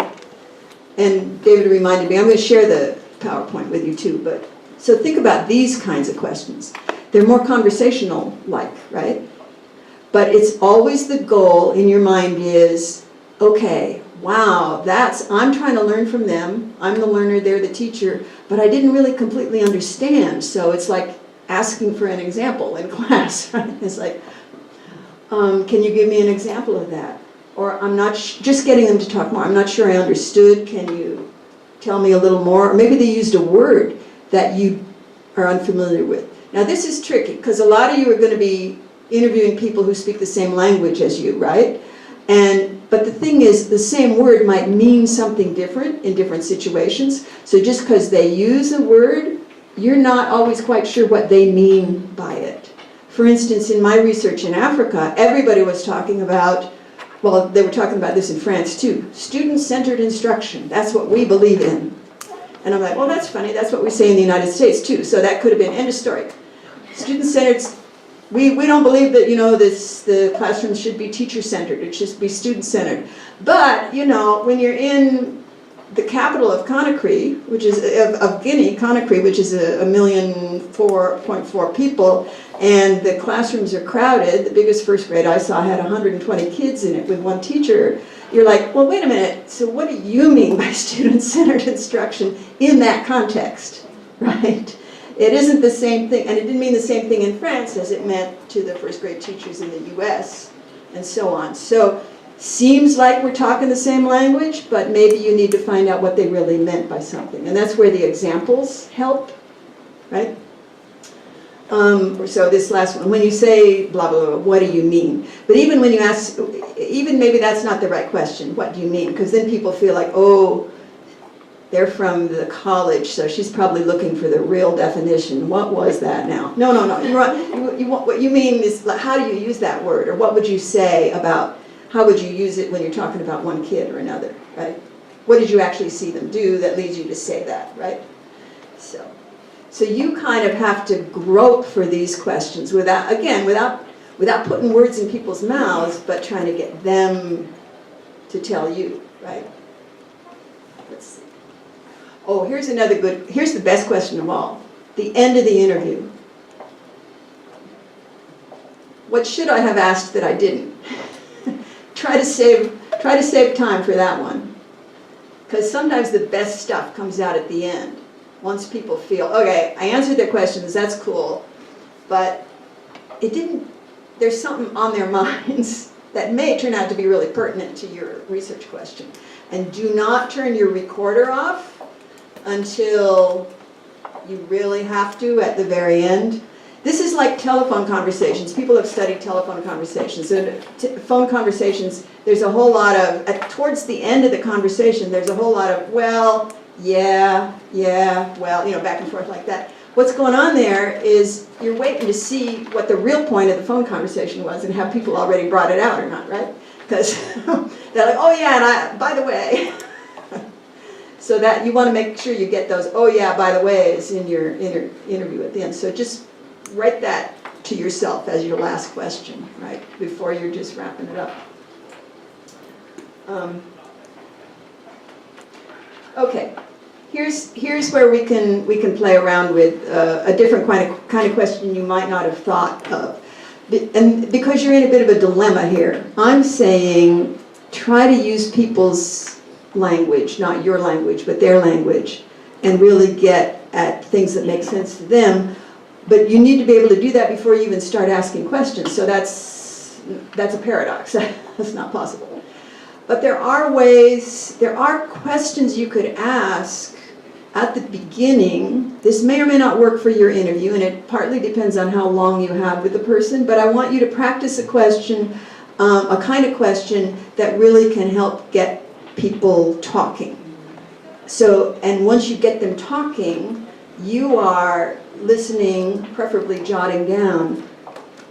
And David reminded me, I'm going to share the PowerPoint with you too, but so think about these kinds of questions. They're more conversational-like, right? But it's always the goal in your mind is, okay, wow, I'm trying to learn from them. I'm the learner, they're the teacher, but I didn't really completely understand. So it's like asking for an example in class, right? It's like, can you give me an example of that? Or I'm not, just getting them to talk more. I'm not sure I understood. Can you tell me a little more? Or maybe they used a word that you are unfamiliar with. Now this is tricky because a lot of you are going to be interviewing people who speak the same language as you, right? But the thing is, the same word might mean something different in different situations. So just because they use a word, you're not always quite sure what they mean by it. For instance, in my research in Africa, everybody was talking about, well, they were talking about this in France too, student-centered instruction. That's what we believe in. And I'm like, well, that's funny. That's what we say in the United States too. So that could have been end of story. Student-centered. We don't believe that, you know, the classroom should be teacher-centered. It should be student-centered. But, you know, when you're in the capital of Conakry, which is of Guinea, Conakry, which is 1,004,400 people, and the classrooms are crowded, the biggest first grade I saw had 120 kids in it with one teacher, you're like, well, wait a minute, so what do you mean by student-centered instruction in that context, right? It isn't the same thing, and it didn't mean the same thing in France as it meant to the first grade teachers in the US, and so on. So, seems like we're talking the same language, but maybe you need to find out what they really meant by something. And that's where the examples help, right? So this last one, when you say blah, blah, blah, what do you mean? But even when you ask, even maybe that's not the right question, what do you mean? Because then people feel like, oh, they're from the college, so she's probably looking for the real definition. What was that now? No. What you mean is, how do you use that word? Or what would you say about, how would you use it when you're talking about one kid or another, right? What did you actually see them do that leads you to say that, right? So you kind of have to grope for these questions without putting words in people's mouths, but trying to get them to tell you, right? Let's see. Oh, here's the best question of all. The end of the interview. What should I have asked that I didn't? Try to save time for that one. Because sometimes the best stuff comes out at the end. Once people feel, okay, I answered their questions, that's cool, but there's something on their minds that may turn out to be really pertinent to your research question. And do not turn your recorder off until you really have to at the very end. This is like telephone conversations. People have studied telephone conversations. And phone conversations, there's a whole lot of, towards the end of the conversation, there's a whole lot of, well, yeah, well, back and forth like that. What's going on there is you're waiting to see what the real point of the phone conversation was and have people already brought it out or not, right? Because they're like, oh yeah, and by the way. So that you want to make sure you get those, oh yeah, by the ways in your interview at the end. So just write that to yourself as your last question, right? Before you're just wrapping it up. Okay, here's where we can play around with a different kind of question you might not have thought of. And because you're in a bit of a dilemma here, I'm saying try to use people's language, not your language, but their language, and really get at things that make sense to them. But you need to be able to do that before you even start asking questions. So that's a paradox. That's not possible. But there are questions you could ask at the beginning. This may or may not work for your interview, and it partly depends on how long you have with the person, but I want you to practice a question, a kind of question that really can help get people talking. So, and once you get them talking, you are listening, preferably jotting down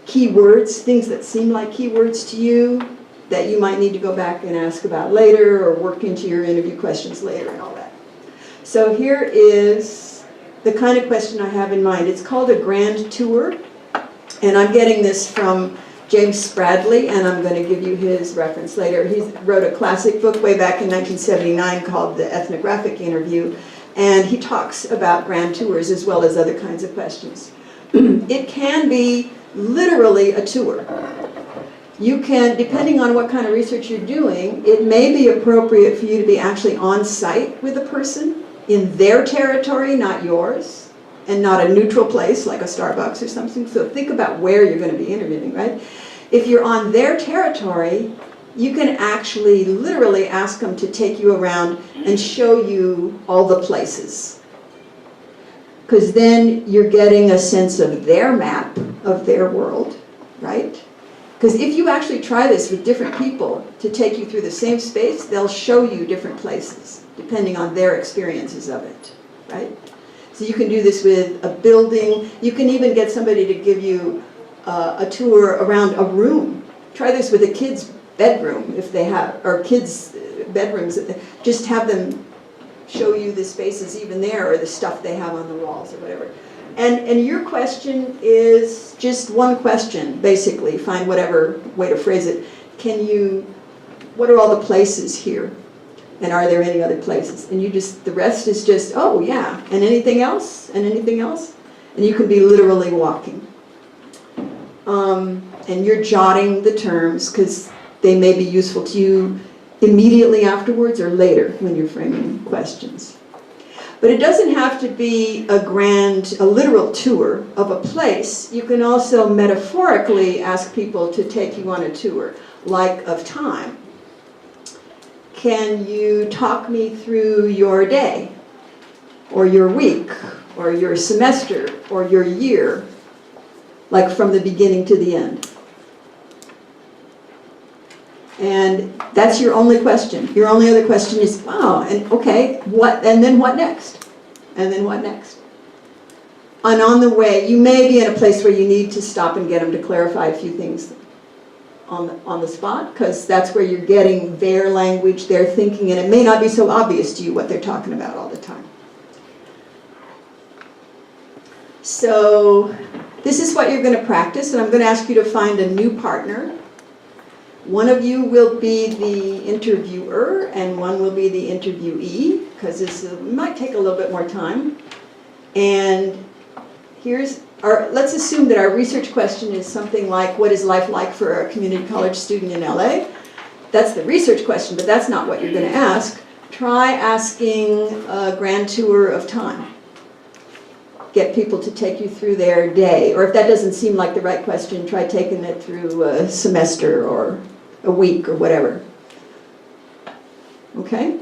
keywords, things that seem like keywords to you that you might need to go back and ask about later or work into your interview questions later and all that. So here is the kind of question I have in mind. It's called a grand tour, and I'm getting this from James Spradley, and I'm going to give you his reference later. He wrote a classic book way back in 1979 called The Ethnographic Interview, and he talks about grand tours as well as other kinds of questions. It can be literally a tour. You can, depending on what kind of research you're doing, it may be appropriate for you to be actually on site with a person in their territory, not yours, and not a neutral place like a Starbucks or something. So think about where you're going to be interviewing, right? If you're on their territory, you can actually literally ask them to take you around and show you all the places. Because then you're getting a sense of their map of their world, right? Because if you actually try this with different people to take you through the same space, they'll show you different places, depending on their experiences of it, right? So you can do this with a building. You can even get somebody to give you a tour around a room. Try this with a kid's bedroom, if they have, or kids' bedrooms. Just have them show you the spaces even there, or the stuff they have on the walls, or whatever. And your question is just one question, basically. Find whatever way to phrase it. What are all the places here? And are there any other places? And the rest is just, oh yeah, and anything else? And anything else? And you can be literally walking. And you're jotting the terms because they may be useful to you immediately afterwards or later when you're framing questions. But it doesn't have to be a literal tour of a place. You can also metaphorically ask people to take you on a tour, like of time. Can you talk me through your day, or your week, or your semester, or your year, like from the beginning to the end? And that's your only question. Your only other question is, wow, and okay, what, and then what next? And then what next? And on the way, you may be in a place where you need to stop and get them to clarify a few things on the spot, because that's where you're getting their language, their thinking, and it may not be so obvious to you what they're talking about all the time. So this is what you're going to practice, and I'm going to ask you to find a new partner. One of you will be the interviewer and one will be the interviewee, because this might take a little bit more time. And let's assume that our research question is something like, what is life like for a community college student in LA? That's the research question, but that's not what you're going to ask. Try asking a grand tour of time. Get people to take you through their day. Or if that doesn't seem like the right question, try taking it through a semester or a week or whatever. Okay?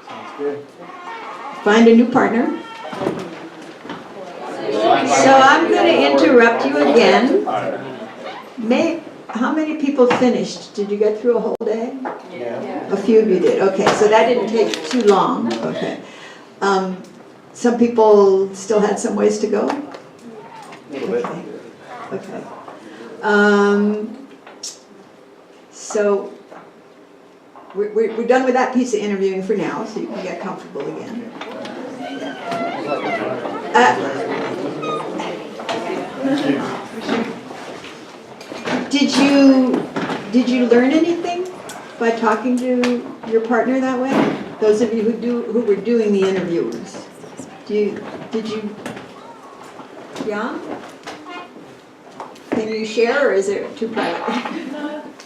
Sounds good. Find a new partner. So I'm going to interrupt you again. How many people finished? Did you get through a whole day? Yeah. A few of you did. Okay, so that didn't take too long. Okay. Some people still had some ways to go? Okay. Okay. So we're done with that piece of interviewing for now, so you can get comfortable again. Did you learn anything by talking to your partner that way? Those of you who were doing the interviewers. Did you? Yeah? Can you share, or is it too private?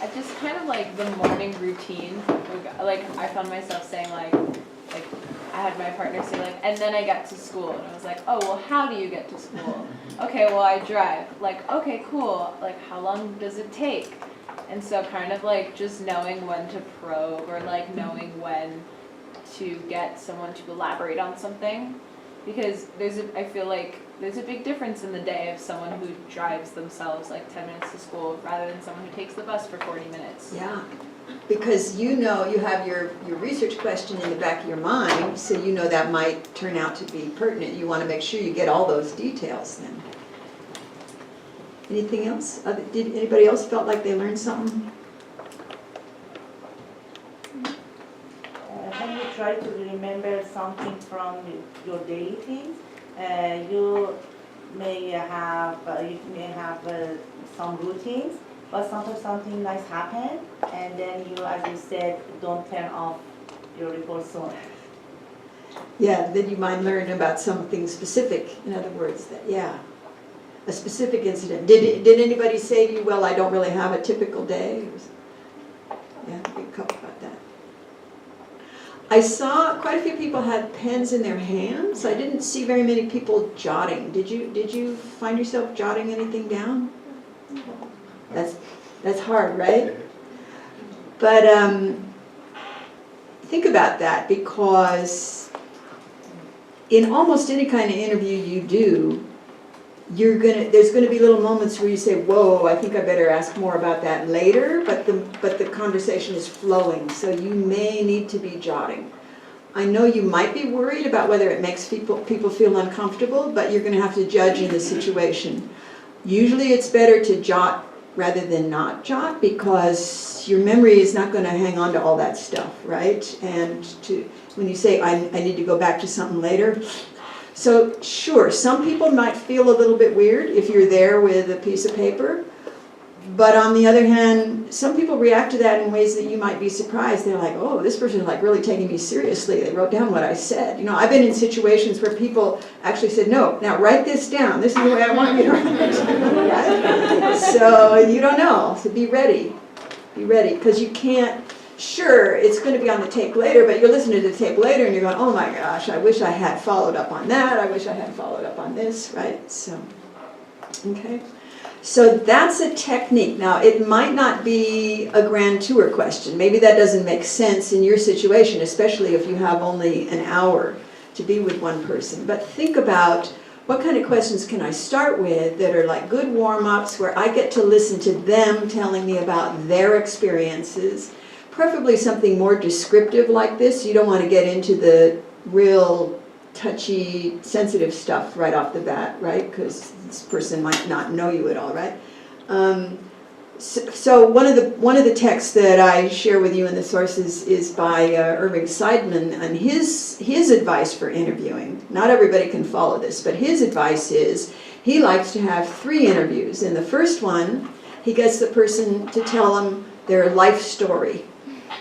I just kind of like the morning routine. Like I found myself saying like I had my partner say like, and then I got to school, and I was like, oh well, how do you get to school? Okay, well I drive. Like okay, cool. Like how long does it take? And so kind of like just knowing when to probe or like knowing when to get someone to elaborate on something, because I feel like there's a big difference in the day of someone who drives themselves like 10 minutes to school rather than someone who takes the bus for 40 minutes. Yeah, because you know you have your research question in the back of your mind, so you know that might turn out to be pertinent. You want to make sure you get all those details then. Anything else? Did anybody else felt like they learned something? When you try to remember something from your daily things, you may have some routines, but sometimes something nice happen, and then you, as you said, don't turn off your report soon. Yeah, then you might learn about something specific. In other words, a specific incident. Did anybody say to you, well, I don't really have a typical day? Yeah, we could talk about that. I saw quite a few people had pens in their hands. I didn't see very many people jotting. Did you find yourself jotting anything down? That's hard, right? But think about that, because in almost any kind of interview you do, there's gonna be little moments where you say, whoa, I think I better ask more about that later, but the conversation is flowing, so you may need to be jotting. I know you might be worried about whether it makes people feel uncomfortable, but you're gonna have to judge in the situation. Usually it's better to jot rather than not jot, because your memory is not gonna hang on to all that stuff, right? And when you say, I need to go back to something later, so sure, some people might feel a little bit weird if you're there with a piece of paper, but on the other hand, some people react to that in ways that you might be surprised. They're like, oh, this person is like really taking me seriously. They wrote down what I said. You know, I've been in situations where people actually said, no, now write this down. This is the way I want you to write it. Right? So you don't know, so be ready. Be ready, because you can't. Sure, it's going to be on the tape later, but you're listening to the tape later and you're going, oh my gosh, I wish I had followed up on that. I wish I had followed up on this, right? So, okay. So that's a technique. Now, it might not be a grand tour question. Maybe that doesn't make sense in your situation, especially if you have only an hour to be with one person. But think about what kind of questions can I start with that are like good warm-ups where I get to listen to them telling me about their experiences. Preferably something more descriptive like this. You don't want to get into the real touchy, sensitive stuff right off the bat, right? Because this person might not know you at all, right? So one of the texts that I share with you in the sources is by Irving Seidman, and his advice for interviewing. Not everybody can follow this, but his advice is he likes to have 3 interviews. In the first one, he gets the person to tell him their life story,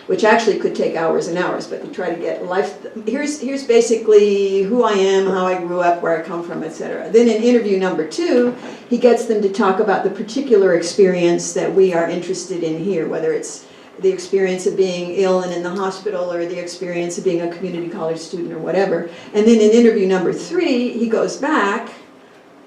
which actually could take hours and hours, but they try to get life. Here's basically who I am, how I grew up, where I come from, etc. Then in interview number 2, he gets them to talk about the particular experience that we are interested in here, whether it's the experience of being ill and in the hospital, or the experience of being a community college student, or whatever. And then in interview number 3, he goes back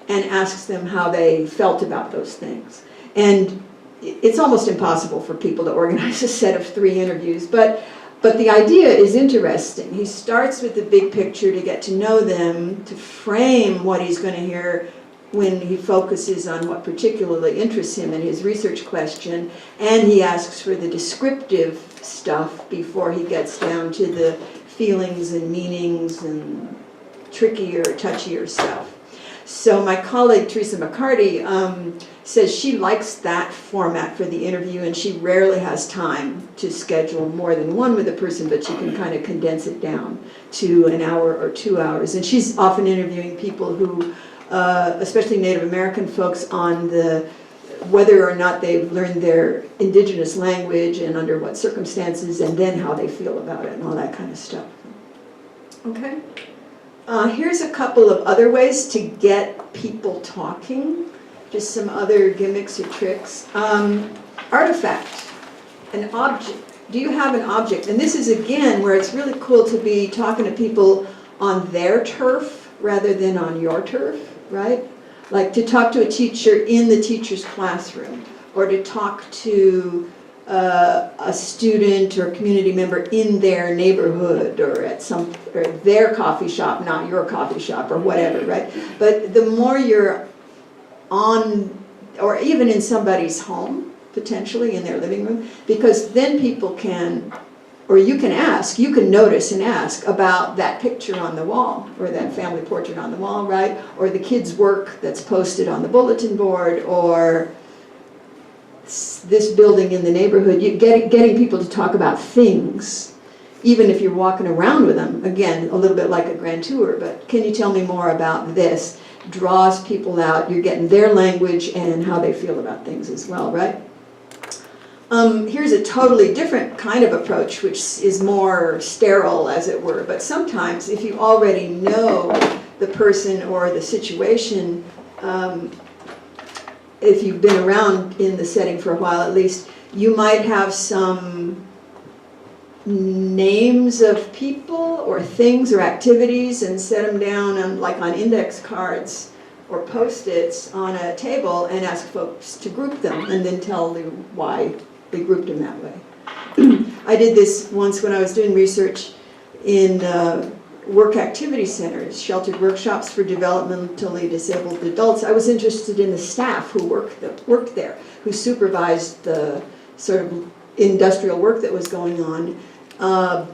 and asks them how they felt about those things. And it's almost impossible for people to organize a set of 3 interviews, but the idea is interesting. He starts with the big picture to get to know them, to frame what he's going to hear when he focuses on what particularly interests him in his research question, and he asks for the descriptive stuff before he gets down to the feelings and meanings and trickier, touchier stuff. So my colleague Teresa McCarty says she likes that format for the interview, and she rarely has time to schedule more than one with a person, but she can kind of condense it down to an hour or 2 hours. And she's often interviewing people who, especially Native American folks, on whether or not they've learned their indigenous language and under what circumstances, and then how they feel about it and all that kind of stuff. Okay. Here's a couple of other ways to get people talking, just some other gimmicks or tricks. Artifact, an object. Do you have an object? And this is, again, where it's really cool to be talking to people on their turf rather than on your turf, right? Like to talk to a teacher in the teacher's classroom, or to talk to a student or community member in their neighborhood, or at their coffee shop, not your coffee shop, or whatever, right? But the more you're on, or even in somebody's home, potentially in their living room, because then people can, or you can notice and ask about that picture on the wall, or that family portrait on the wall, right? Or the kids' work that's posted on the bulletin board, or this building in the neighborhood. Getting people to talk about things, even if you're walking around with them, again, a little bit like a grand tour, but can you tell me more about this? Draws people out. You're getting their language and how they feel about things as well, right? Here's a totally different kind of approach, which is more sterile, as it were. But sometimes, if you already know the person or the situation, if you've been around in the setting for a while at least, you might have some names of people or things or activities and set them down on, like on index cards or Post-its on a table, and ask folks to group them, and then tell them why they grouped them that way. I did this once when I was doing research in work activity centers, sheltered workshops for developmentally disabled adults. I was interested in the staff who worked there, who supervised the sort of industrial work that was going on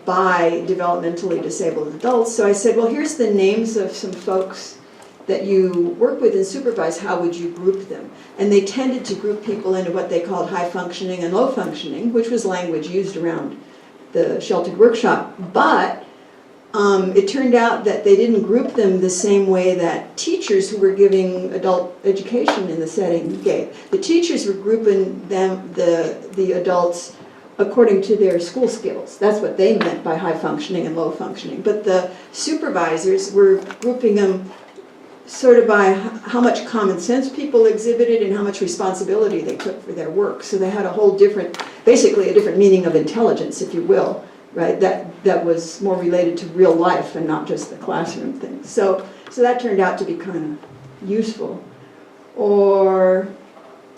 by developmentally disabled adults. So I said, well, here's the names of some folks that you work with and supervise. How would you group them? And they tended to group people into what they called high functioning and low functioning, which was language used around the sheltered workshop. But it turned out that they didn't group them the same way that teachers who were giving adult education in the setting gave. The teachers were grouping them, the adults, according to their school skills. That's what they meant by high functioning and low functioning. But the supervisors were grouping them sort of by how much common sense people exhibited and how much responsibility they took for their work. So they had a whole different, basically a different meaning of intelligence, if you will, right? That was more related to real life and not just the classroom thing. So that turned out to be kind of useful. Or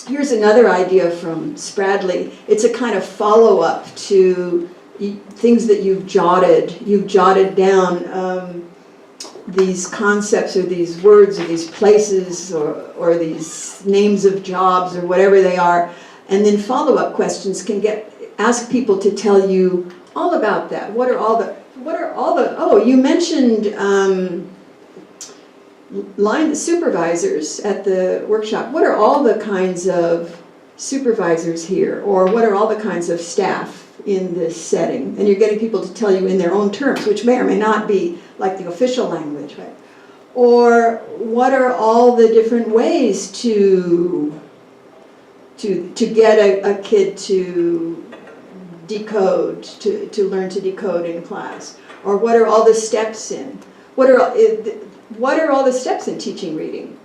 here's another idea from Spradley. It's a kind of follow-up to things that you've jotted down. These concepts or these words or these places or these names of jobs or whatever they are, and then follow-up questions can ask people to tell you all about that. What are all the oh, you mentioned line supervisors at the workshop. What are all the kinds of supervisors here, or what are all the kinds of staff in this setting? And you're getting people to tell you in their own terms, which may or may not be like the official language, right? Or what are all the different ways to to get a kid to decode, to learn to decode in class? Or what are all the steps in? What are all the steps in teaching reading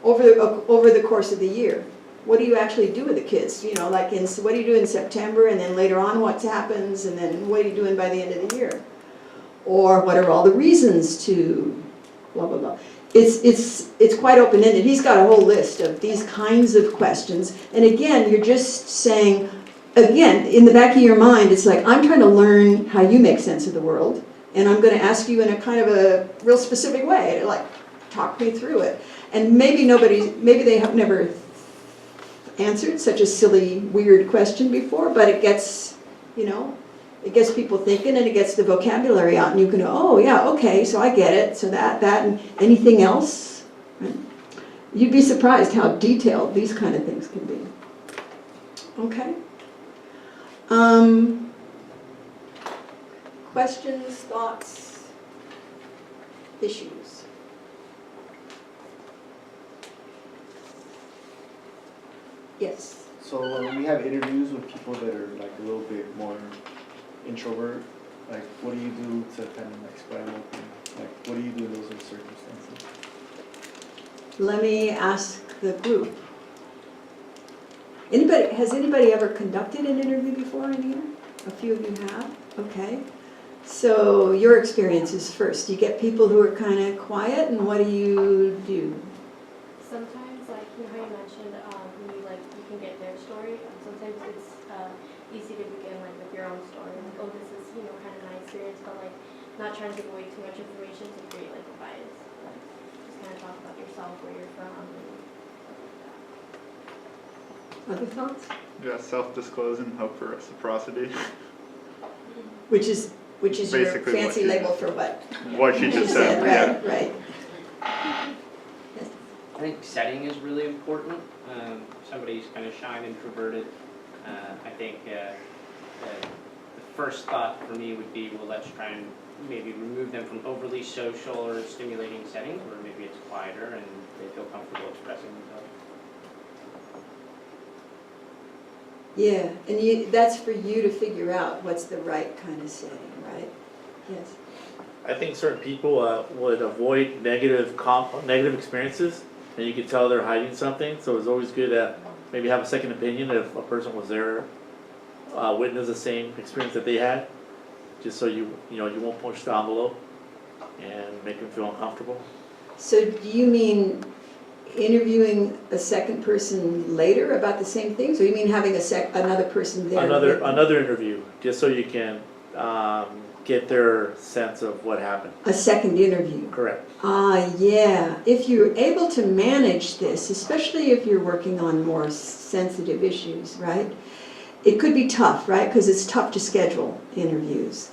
over the course of the year? What do you actually do with the kids? You know, like what do you do in September, and then later on what happens, and then what are you doing by the end of the year? Or what are all the reasons to blah, blah, blah. It's quite open-ended. He's got a whole list of these kinds of questions. And again, you're just saying, again, in the back of your mind, it's like, I'm trying to learn how you make sense of the world, and I'm going to ask you in a kind of a real specific way to like talk me through it. And maybe they have never answered such a silly, weird question before, but it gets, you know, it gets people thinking, and it gets the vocabulary out, and you can go, oh yeah, okay, so I get it, so that, and anything else, right? You'd be surprised how detailed these kind of things can be. Okay. Questions, thoughts, issues? Yes. So when we have interviews with people that are like a little bit more introvert, like what do you do to kind of like spread them open? Like what do you do in those circumstances? Let me ask the group. Has anybody ever conducted an interview before in here? A few of you have? Okay. So your experiences first. You get people who are kind of quiet, and what do you do? Sometimes, like, you know how you mentioned, when you can get their story, sometimes it's easy to begin, like, with your own story. Like, oh, this is, kind of my experience, but, like, not trying to give away too much information to create, like, a bias. Like, just kind of talk about yourself, where you're from, and stuff like that. Other thoughts? Yeah, self-disclose and hope for reciprocity. Which is your Basically fancy label for what? What you just said, yeah. Right. I think setting is really important. Somebody's kind of shy and introverted. I think the first thought for me would be, well, let's try and maybe remove them from overly social or stimulating settings where maybe it's quieter and they feel comfortable expressing themselves. Yeah, and that's for you to figure out what's the right kind of setting, right? Yes. I think certain people would avoid negative experiences, and you could tell they're hiding something. So it's always good to maybe have a second opinion if a person was there, witness the same experience that they had, just so you won't push the envelope and make them feel uncomfortable. So do you mean interviewing a second person later about the same things, or you mean having another person there? Another interview, just so you can get their sense of what happened. A second interview. Correct. Yeah. If you're able to manage this, especially if you're working on more sensitive issues, right? It could be tough, right? Because it's tough to schedule interviews.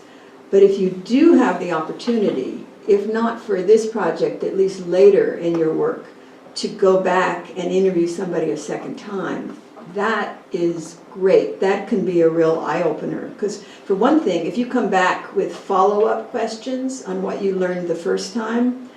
But if you do have the opportunity, if not for this project, at least later in your work, to go back and interview somebody a second time, that is great. That can be a real eye-opener. Because for one thing, if you come back with follow-up questions on what you learned the first time,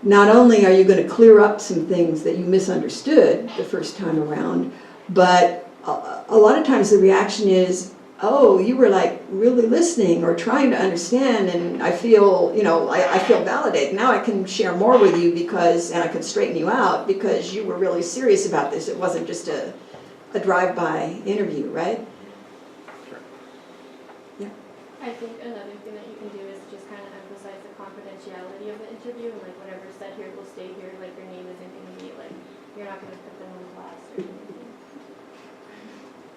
not only are you going to clear up some things that you misunderstood the first time around, but a lot of times the reaction is, oh, you were like really listening or trying to understand, and I feel, I feel validated. Now I can share more with you and I can straighten you out because you were really serious about this. It wasn't just a drive-by interview, right? Sure. Yeah. I think another thing that you can do is just kind of emphasize the confidentiality of the interview, and like whatever's said here will stay here, like your name isn't going to be like, you're not going to put them on blast or anything.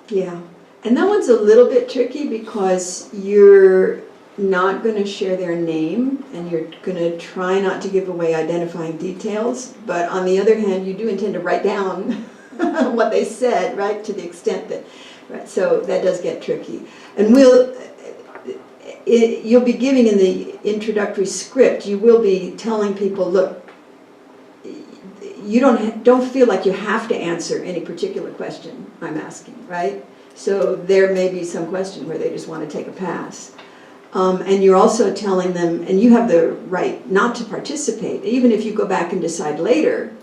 Yeah. And that one's a little bit tricky because you're not going to share their name and you're going to try not to give away identifying details. But on the other hand, you do intend to write down what they said, right, to the extent that, right, so that does get tricky. And you'll be giving in the introductory script, you will be telling people, look, you don't feel like you have to answer any particular question I'm asking, right? So there may be some question where they just want to take a pass. And you're also telling them, and you have the right not to participate, even if you go back and decide later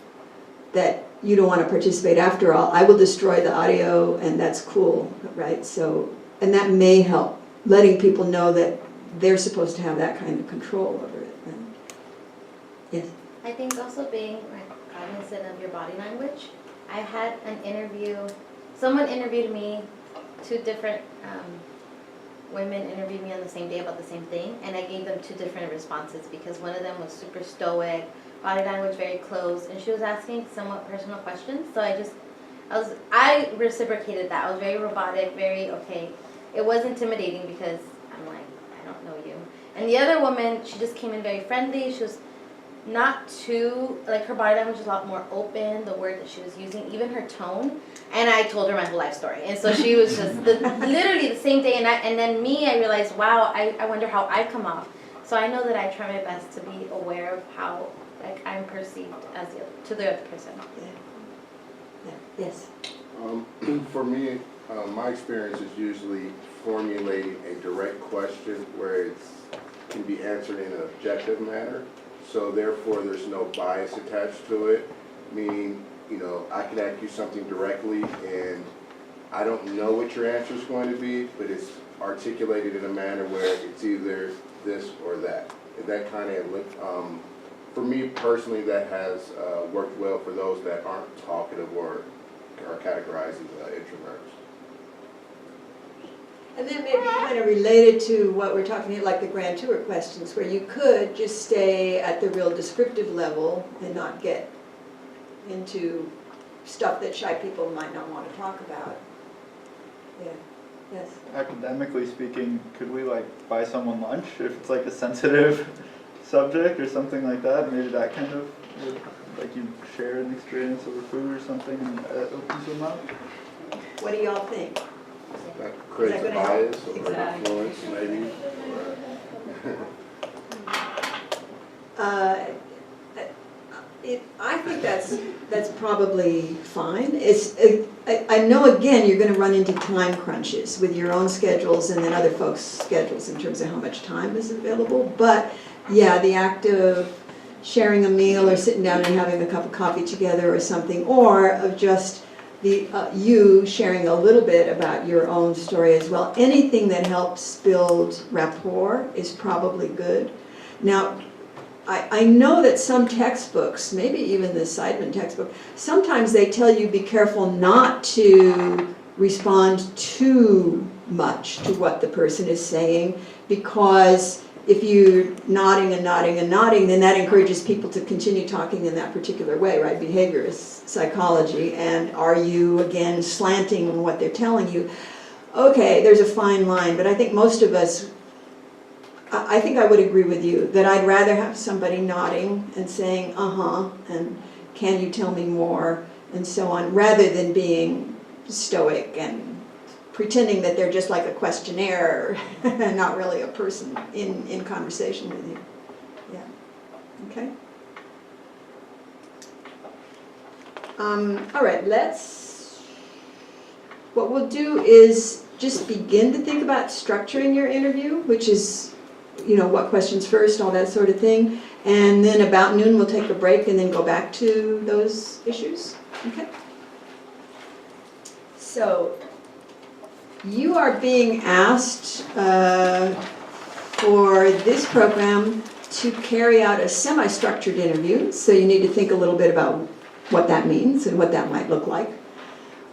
that you don't want to participate after all, I will destroy the audio and that's cool, right? So, and that may help, letting people know that they're supposed to have that kind of control over it. And, yes. I think also being cognizant of your body language. I had an interview, someone interviewed me, two different women interviewed me on the same day about the same thing, and I gave them two different responses because one of them was super stoic, body language very close, and she was asking somewhat personal questions. So I reciprocated that. I was very robotic, very okay. It was intimidating because I'm like, I don't know you. And the other woman, she just came in very friendly. She was not too, like her body language was a lot more open, the word that she was using, even her tone. And I told her my whole life story. And so she was just literally the same thing. And then me, I realized, wow, I wonder how I come off. So I know that I try my best to be aware of how I'm perceived as to the other person. Yeah. Yes. For me, my experience is usually formulating a direct question where it can be answered in an objective manner. So therefore, there's no bias attached to it, meaning, I can ask you something directly and I don't know what your answer is going to be, but it's articulated in a manner where it's either this or that. And that kind of, for me personally, that has worked well for those that aren't talkative or are categorized as introverts. And then maybe kind of related to what we're talking about, like the grand tour questions, where you could just stay at the real descriptive level and not get into stuff that shy people might not want to talk about. Yeah. Yes. Academically speaking, could we buy someone lunch if it's a sensitive subject or something like that? Maybe that kind of you share an experience over food or something and opens them up. What do y'all think? That creates a bias or Exactly. influence, maybe. I think that's probably fine. I know again you're going to run into time crunches with your own schedules and then other folks' schedules in terms of how much time is available. But yeah, the act of sharing a meal or sitting down and having a cup of coffee together or something, or of just you sharing a little bit about your own story as well. Anything that helps build rapport is probably good. Now, I know that some textbooks, maybe even the Seidman textbook, sometimes they tell you be careful not to respond too much to what the person is saying, because if you're nodding and nodding and nodding, then that encourages people to continue talking in that particular way, right? Behavior is psychology, and are you, again, slanting what they're telling you? Okay, there's a fine line, but I think most of us, I think I would agree with you that I'd rather have somebody nodding and saying, uh-huh, and can you tell me more, and so on, rather than being stoic and pretending that they're just like a questionnaire and not really a person in conversation with you. Yeah. Okay. All right, what we'll do is just begin to think about structuring your interview, which is, what questions first, all that sort of thing. And then about noon, we'll take a break and then go back to those issues. Okay? So, you are being asked for this program to carry out a semi-structured interview, so you need to think a little bit about what that means and what that might look like.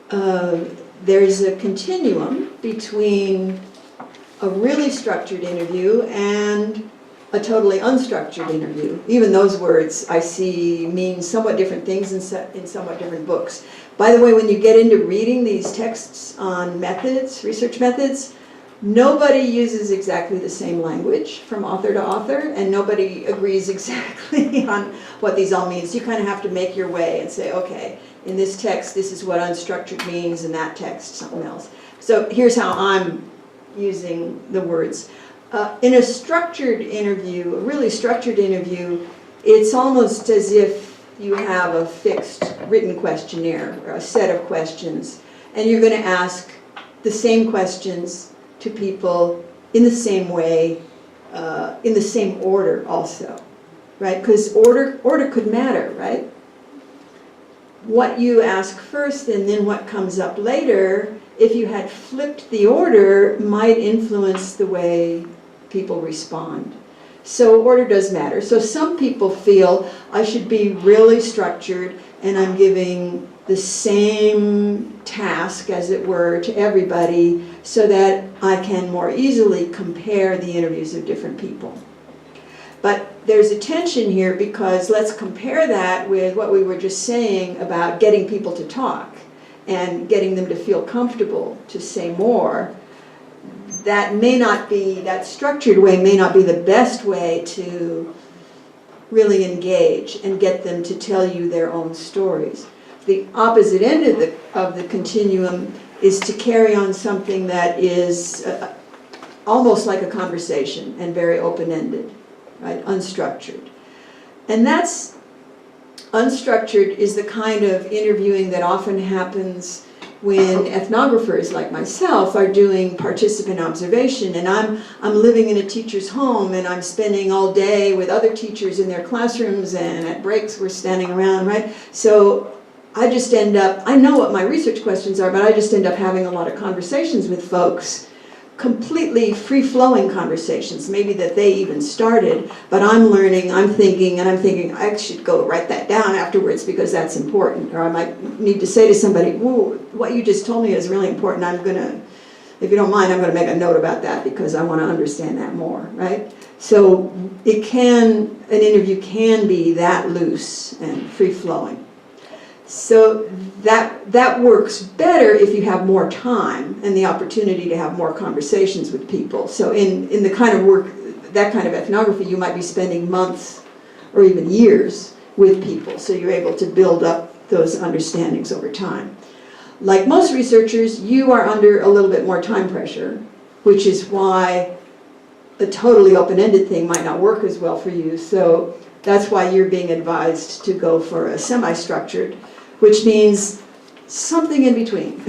There's a continuum between a really structured interview and a totally unstructured interview. Even those words I see mean somewhat different things in somewhat different books. By the way, when you get into reading these texts on methods, research methods, nobody uses exactly the same language from author to author, and nobody agrees exactly on what these all mean. So you kind of have to make your way and say, okay, in this text, this is what unstructured means, in that text, something else. So here's how I'm using the words. In a structured interview, a really structured interview, it's almost as if you have a fixed written questionnaire, or a set of questions, and you're going to ask the same questions to people in the same way, in the same order also, right? Because order could matter, right? what you ask first and then what comes up later, if you had flipped the order, might influence the way people respond. So order does matter. So some people feel I should be really structured and I'm giving the same task, as it were, to everybody so that I can more easily compare the interviews of different people. But there's a tension here because let's compare that with what we were just saying about getting people to talk and getting them to feel comfortable to say more. That may not be, that structured way may not be the best way to really engage and get them to tell you their own stories. The opposite end of the continuum is to carry on something that is almost like a conversation and very open-ended, right? Unstructured. And that's, unstructured is the kind of interviewing that often happens when ethnographers like myself are doing participant observation, and I'm living in a teacher's home and I'm spending all day with other teachers in their classrooms, and at breaks we're standing around, right? So I just end up, I know what my research questions are, but I just end up having a lot of conversations with folks, completely free-flowing conversations, maybe that they even started, but I'm learning, I'm thinking, I should go write that down afterwards because that's important. Or I might need to say to somebody, whoa, what you just told me is really important. I'm gonna, if you don't mind, I'm gonna make a note about that because I wanna understand that more, right? So it can, an interview can be that loose and free-flowing. So that works better if you have more time and the opportunity to have more conversations with people. So in the kind of work, that kind of ethnography, you might be spending months or even years with people. So you're able to build up those understandings over time. Like most researchers, you are under a little bit more time pressure, which is why a totally open-ended thing might not work as well for you. So that's why you're being advised to go for a semi-structured, which means something in between.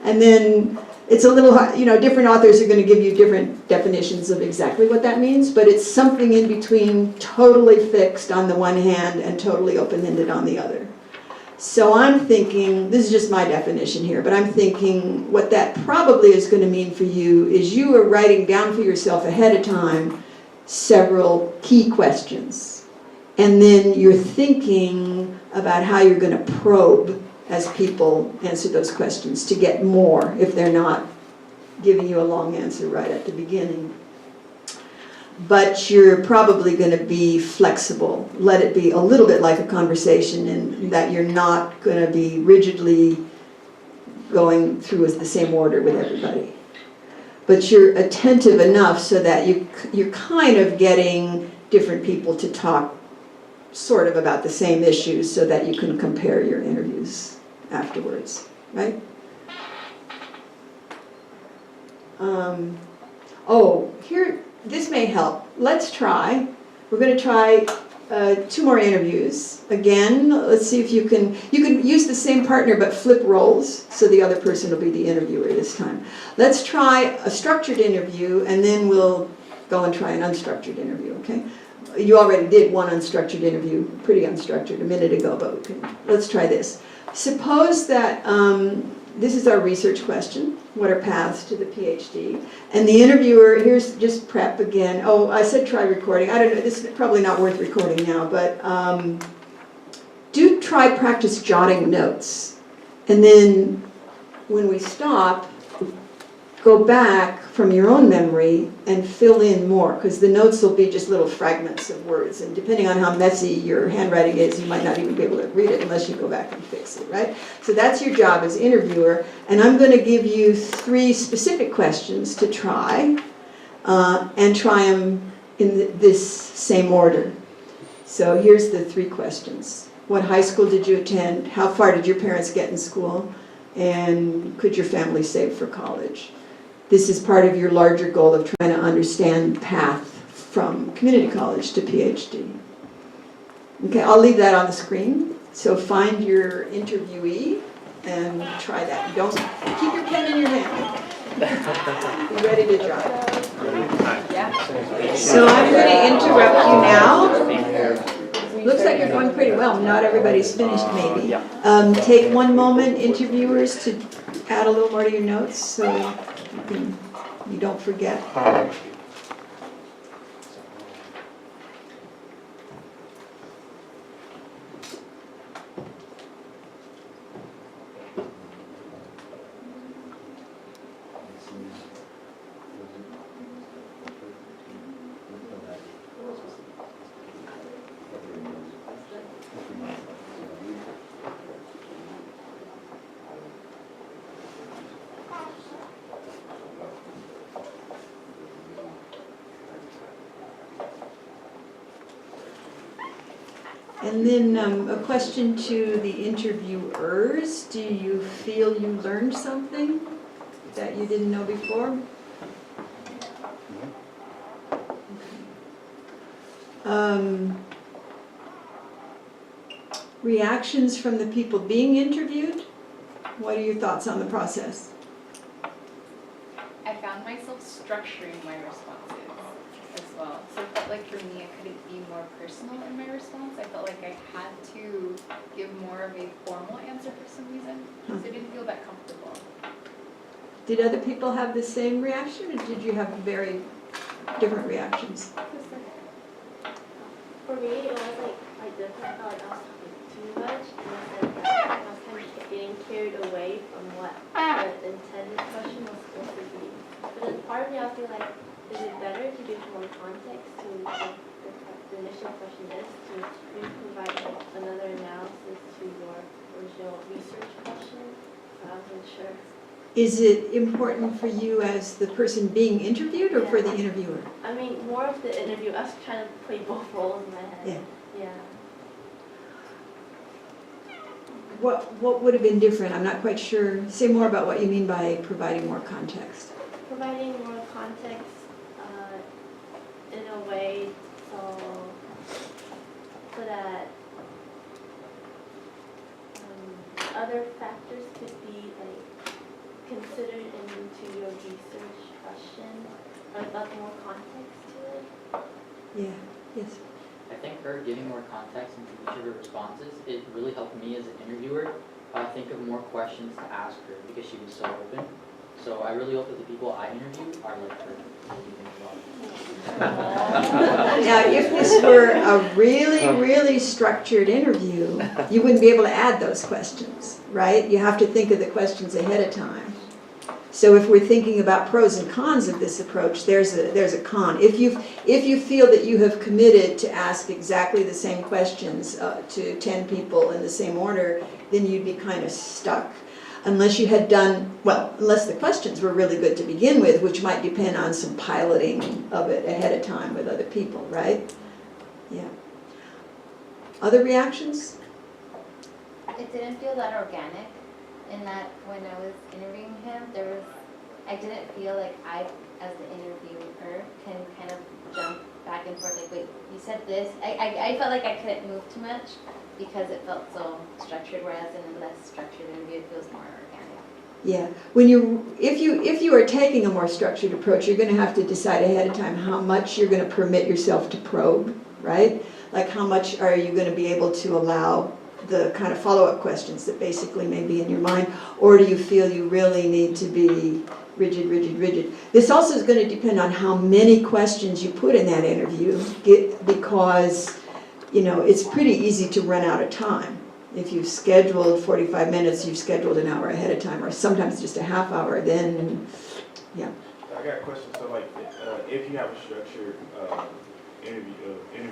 And then it's a little, different authors are going to give you different definitions of exactly what that means, but it's something in between totally fixed on the one hand and totally open-ended on the other. So I'm thinking, this is just my definition here, but I'm thinking what that probably is going to mean for you is you are writing down for yourself ahead of time several key questions. And then you're thinking about how you're going to probe as people answer those questions to get more if they're not giving you a long answer right at the beginning. But you're probably going to be flexible. Let it be a little bit like a conversation in that you're not going to be rigidly going through the same order with everybody. But you're attentive enough so that you're kind of getting different people to talk sort of about the same issues so that you can compare your interviews afterwards, right? Here, this may help. Let's try. We're going to try 2 more interviews. Again, let's see if you can use the same partner but flip roles so the other person will be the interviewer this time. Let's try a structured interview and then we'll go and try an unstructured interview, okay? You already did one unstructured interview, pretty unstructured, a minute ago, but okay, let's try this. Suppose that this is our research question, what are paths to the PhD? And the interviewer, here's just prep again. Oh, I said try recording. I don't know, this is probably not worth recording now, but do try practice jotting notes. And then when we stop, go back from your own memory and fill in more, because the notes will be just little fragments of words, and depending on how messy your handwriting is, you might not even be able to read it unless you go back and fix it, right? So that's your job as interviewer, and I'm going to give you 3 specific questions to try, and try them in this same order. So here's the 3 questions. What high school did you attend? How far did your parents get in school? And could your family save for college? This is part of your larger goal of trying to understand path from community college to PhD. Okay, I'll leave that on the screen. So find your interviewee and try that. Don't keep your pen in your hand. Be ready to jot. So I'm going to interrupt you now. looks like you're doing pretty well. Not everybody's finished, maybe. Yeah. Take one moment, interviewers, to add a little more to your notes so you don't forget. And then a question to the interviewers. Do you feel you learned something that you didn't know before? Reactions from the people being interviewed? What are your thoughts on the process? I found myself structuring my responses as well. So it felt like for me, I couldn't be more personal in my response. I felt like I had to give more of a formal answer for some reason. So I didn't feel that comfortable. Did other people have the same reaction, or did you have very different reactions? For me, it was like different. I felt like I was talking too much, and I was kind of getting carried away from what the intended question was supposed to be. But then part of me, I feel like, is it better to give more context to what the initial question is, to maybe provide like another analysis to your original research question? I wasn't sure. Is it important for you as the person being interviewed or for the interviewer? I mean, more of the interview. I was trying to play both roles in my head. Yeah. Yeah. What would have been different? I'm not quite sure. Say more about what you mean by providing more context. Providing more context in a way so that other factors could be like considered into your research question, or like more context to it. Yeah. Yes. I think her giving more context into each of her responses, it really helped me as an interviewer think of more questions to ask her because she was so open. So I really hope that the people I interview are like her. What do you think about it? Now, if this were a really, really structured interview, you wouldn't be able to add those questions, right? You have to think of the questions ahead of time. So if we're thinking about pros and cons of this approach, there's a con. If you feel that you have committed to ask exactly the same questions to 10 people in the same order, then you'd be kind of stuck. Unless you had done, well, unless the questions were really good to begin with, which might depend on some piloting of it ahead of time with other people, right? Yeah. Other reactions? It didn't feel that organic in that when I was interviewing him, I didn't feel like I, as the interviewer, can kind of jump back and forth, like, wait, you said this. I felt like I couldn't move too much because it felt so structured, whereas in a less structured interview, it feels more organic. Yeah. If you are taking a more structured approach, you're going to have to decide ahead of time how much you're going to permit yourself to probe, right? Like how much are you going to be able to allow the kind of follow-up questions that basically may be in your mind, or do you feel you really need to be rigid? This also is going to depend on how many questions you put in that interview, because it's pretty easy to run out of time. If you've scheduled 45 minutes, you've scheduled an hour ahead of time, or sometimes just a half hour, then, yeah. I got a question. So, like, if you have a structured interview and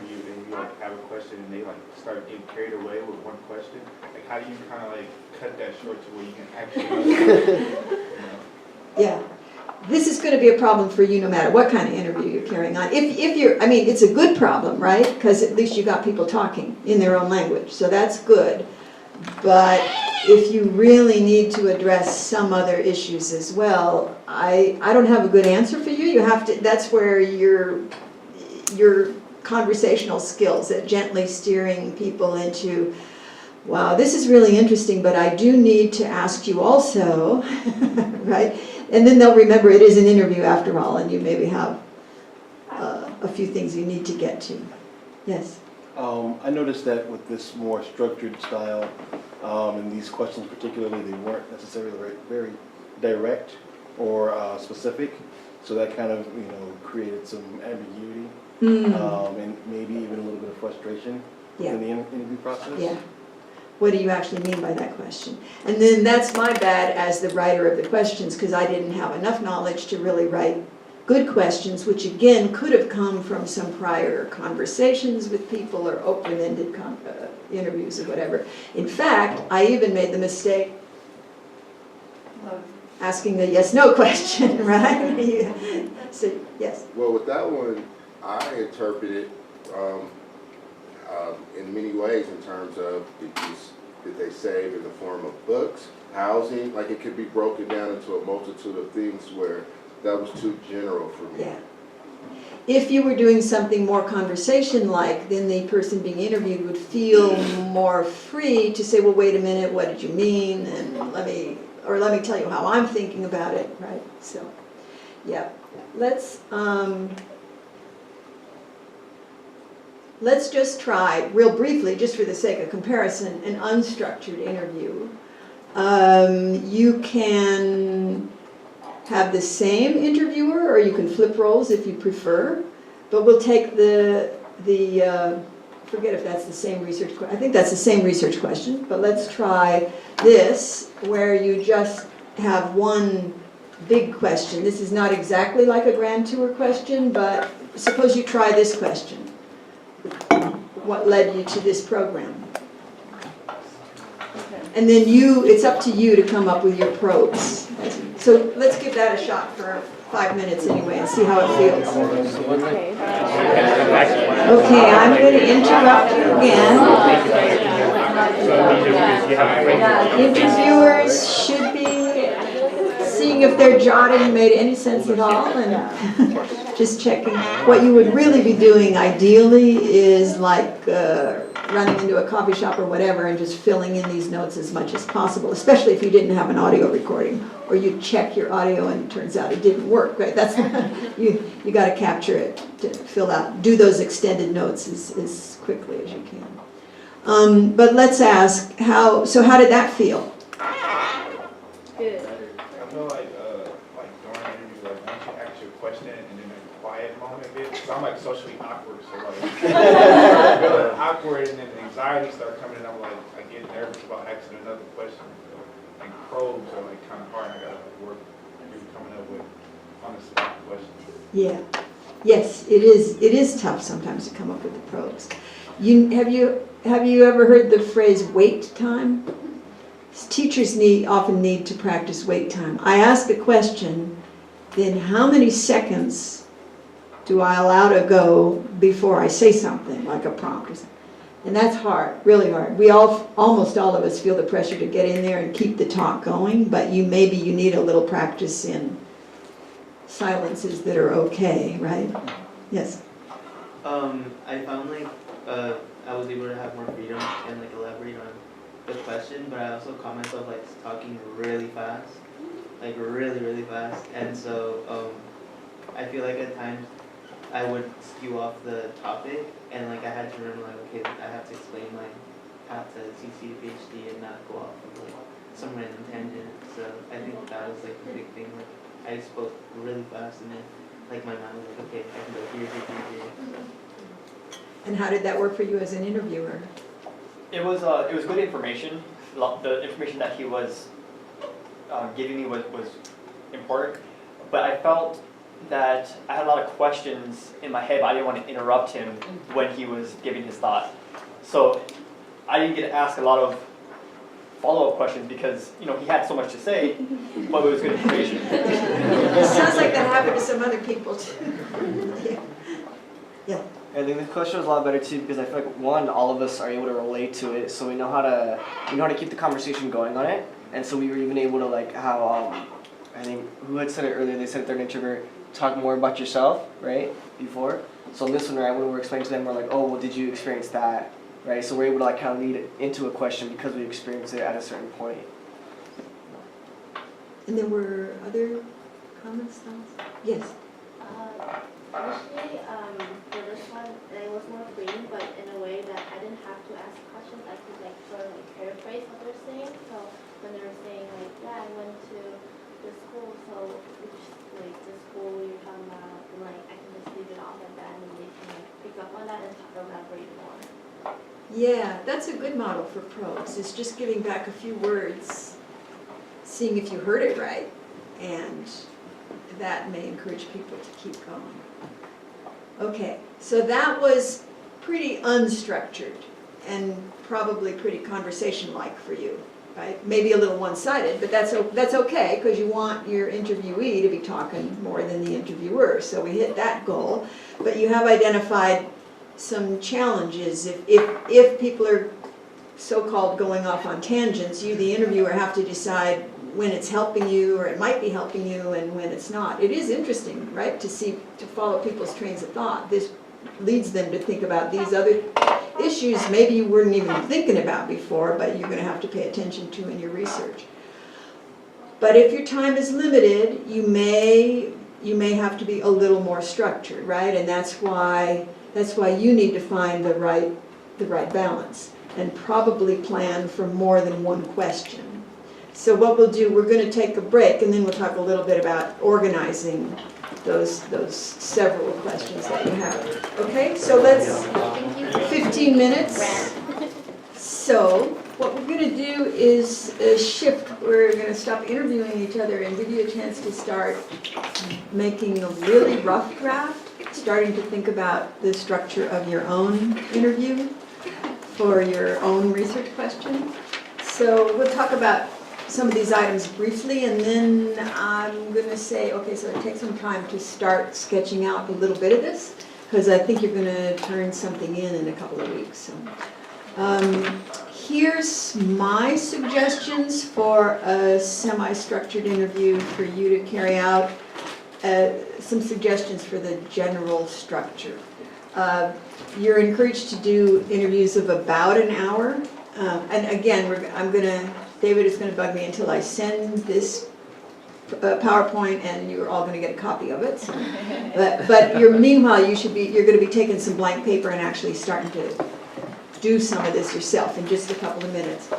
you like have a question and they like start getting carried away with one question, like how do you kind of like cut that short to where you can actually Yeah. This is going to be a problem for you no matter what kind of interview you're carrying on. If you're, it's a good problem, right? Because at least you got people talking in their own language, so that's good. But if you really need to address some other issues as well, I don't have a good answer for you. You have to. That's where your conversational skills at gently steering people into, wow, this is really interesting, but I do need to ask you also, right? And then they'll remember it is an interview after all, and you maybe have a few things you need to get to. Yes? I noticed that with this more structured style, and these questions particularly, they weren't necessarily very direct or specific. So that kind of, created some ambiguity, and maybe even a little bit of frustration in the interview process. Yeah. What do you actually mean by that question? And then that's my bad as the writer of the questions, because I didn't have enough knowledge to really write good questions, which again could have come from some prior conversations with people or open-ended interviews or whatever. In fact, I even made the mistake of asking the yes/no question, right? So, yes. Well, with that one, I interpret it in many ways in terms of did they save in the form of books, housing, like it could be broken down into a multitude of things where that was too general for me. Yeah. If you were doing something more conversation-like, then the person being interviewed would feel more free to say, well, wait a minute, what did you mean? And let me tell you how I'm thinking about it, right? So, yeah. Let's just try, real briefly, just for the sake of comparison, an unstructured interview. You can have the same interviewer, or you can flip roles if you prefer, but we'll take forget if that's the same research question. I think that's the same research question, but let's try this, where you just have one big question. This is not exactly like a grand tour question, but suppose you try this question. What led you to this program? And then it's up to you to come up with your probes. So let's give that a shot for 5 minutes anyway and see how it feels. Okay, I'm going to interrupt you again. Interviewers should be seeing if their jotting made any sense at all and just checking. What you would really be doing ideally is like running into a coffee shop or whatever and just filling in these notes as much as possible, especially if you didn't have an audio recording or you check your audio and it turns out it didn't work, right? That's you got to capture it to fill out, do those extended notes as quickly as you can. But let's ask, how did that feel? Good. I feel like during an interview, like once you ask your question and then a quiet moment bit, because I'm like socially awkward, so like I feel awkward and then anxiety starts coming in. I'm like, I get nervous about asking another question. And probes are like kind of hard. I gotta work really coming up with on the spot questions. Yeah. Yes, it is tough sometimes to come up with the probes. Have you ever heard the phrase wait time? Teachers often need to practice wait time. I ask a question, then how many seconds do I allow to go before I say something, like a prompt or something? And that's hard, really hard. Almost all of us feel the pressure to get in there and keep the talk going, but maybe you need a little practice in silences that are okay, right? Yes? I found I was able to have more freedom and elaborate on the question, but I also caught myself talking really fast, really fast, and so I feel like at times I would skew off the topic, and I had to remember okay, I have to explain my path to CC PhD and not go off of some random tangent. So I think that was the big thing. I spoke really fast, and then my mind was okay, I can go here. And how did that work for you as an interviewer? It was good information. The information that he was giving me was important, but I felt that I had a lot of questions in my head, but I didn't want to interrupt him when he was giving his thought. So I didn't get to ask a lot of follow-up questions because he had so much to say, but it was good information. It sounds like that happened to some other people too. Yeah. I think the question was a lot better too because I feel like one, all of us are able to relate to it, so we know how to keep the conversation going on it, and so we were even able to how I think who had said it earlier. They said if they're an introvert, talk more about yourself, right? Before. So in this one, right, when we're explaining to them, we're like, oh, well, did you experience that, right? So we're able to kind of lead it into a question because we experienced it at a certain point. And there were other comments, thoughts? Yes. Initially, for this one, it was more freeing, but in a way that to ask questions, I could like sort of like paraphrase what they're saying. So when they were saying like, yeah, I went to the school, so which like the school you're talking about, and like I can just leave it off at that, and they can like pick up on that and elaborate more. Yeah, that's a good model for prose, is just giving back a few words, seeing if you heard it right, and that may encourage people to keep going. Okay, so that was pretty unstructured and probably pretty conversation-like for you, right? Maybe a little one-sided, but that's okay, because you want your interviewee to be talking more than the interviewer, so we hit that goal. But you have identified some challenges. If people are so-called going off on tangents, you, the interviewer, have to decide when it's helping you or it might be helping you and when it's not. It is interesting, right, to follow people's trains of thought. This leads them to think about these other issues maybe you weren't even thinking about before, but you're going to have to pay attention to in your research. But if your time is limited, you may have to be a little more structured, right? And that's why you need to find the right balance and probably plan for more than one question. So what we'll do, we're going to take a break, and then we'll talk a little bit about organizing those several questions that you have. Okay, so let's, 15 minutes. So what we're going to do is shift. We're going to stop interviewing each other and give you a chance to start making a really rough draft, starting to think about the structure of your own interview for your own research question. So we'll talk about some of these items briefly, and then I'm going to say, okay, so it takes some time to start sketching out a little bit of this, because I think you're going to turn something in a couple of weeks. So, here's my suggestions for a semi-structured interview for you to carry out. Some suggestions for the general structure. You're encouraged to do interviews of about an hour. And again, David is going to bug me until I send this PowerPoint, and you're all going to get a copy of it. So. But meanwhile, you're going to be taking some blank paper and actually starting to do some of this yourself in just a couple of minutes.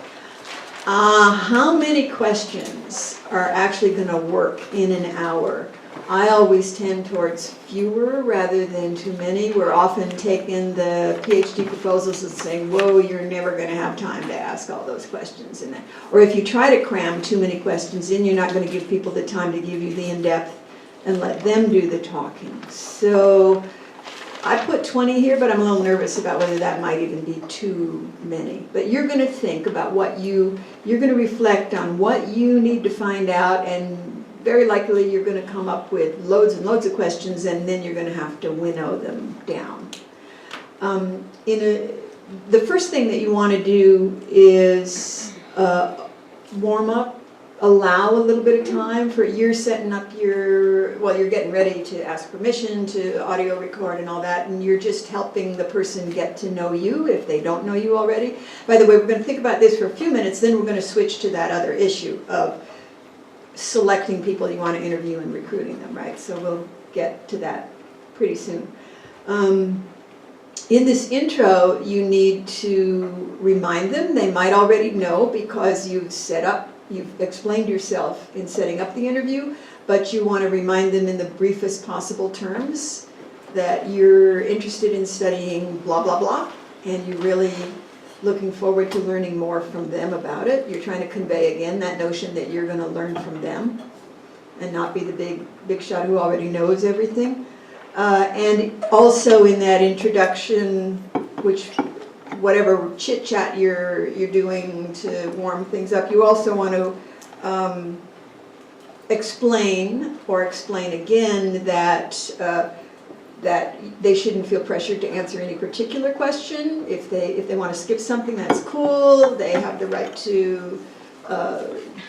How many questions are actually going to work in an hour? I always tend towards fewer rather than too many. We're often taking the PhD proposals and saying, whoa, you're never going to have time to ask all those questions in that. Or if you try to cram too many questions in, you're not going to give people the time to give you the in-depth and let them do the talking. So I put 20 here, but I'm a little nervous about whether that might even be too many. But you're going to think about you're going to reflect on what you need to find out, and very likely you're going to come up with loads and loads of questions, and then you're going to have to winnow them down. The first thing that you want to do is warm up. Allow a little bit of time for you're setting up you're getting ready to ask permission to audio record and all that, and you're just helping the person get to know you if they don't know you already. By the way, we're going to think about this for a few minutes, then we're going to switch to that other issue of selecting people you want to interview and recruiting them, right? So we'll get to that pretty soon. In this intro, you need to remind them. They might already know because you've explained yourself in setting up the interview, but you want to remind them in the briefest possible terms that you're interested in studying blah, blah, blah, and you're really looking forward to learning more from them about it. You're trying to convey, again, that notion that you're going to learn from them and not be the big shot who already knows everything. And also in that introduction, whatever chit-chat you're doing to warm things up, you also want to explain again that they shouldn't feel pressured to answer any particular question. If they want to skip something, that's cool. They have the right to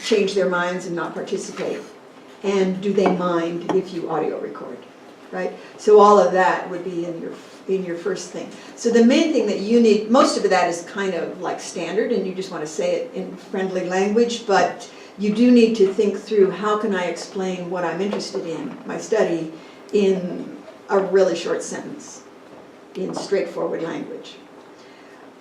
change their minds and not participate. And do they mind if you audio record, right? So all of that would be in your first thing. So the main thing that you need, most of that is kind of like standard, and you just want to say it in friendly language, but you do need to think through, how can I explain what I'm interested in, my study, in a really short sentence, in straightforward language.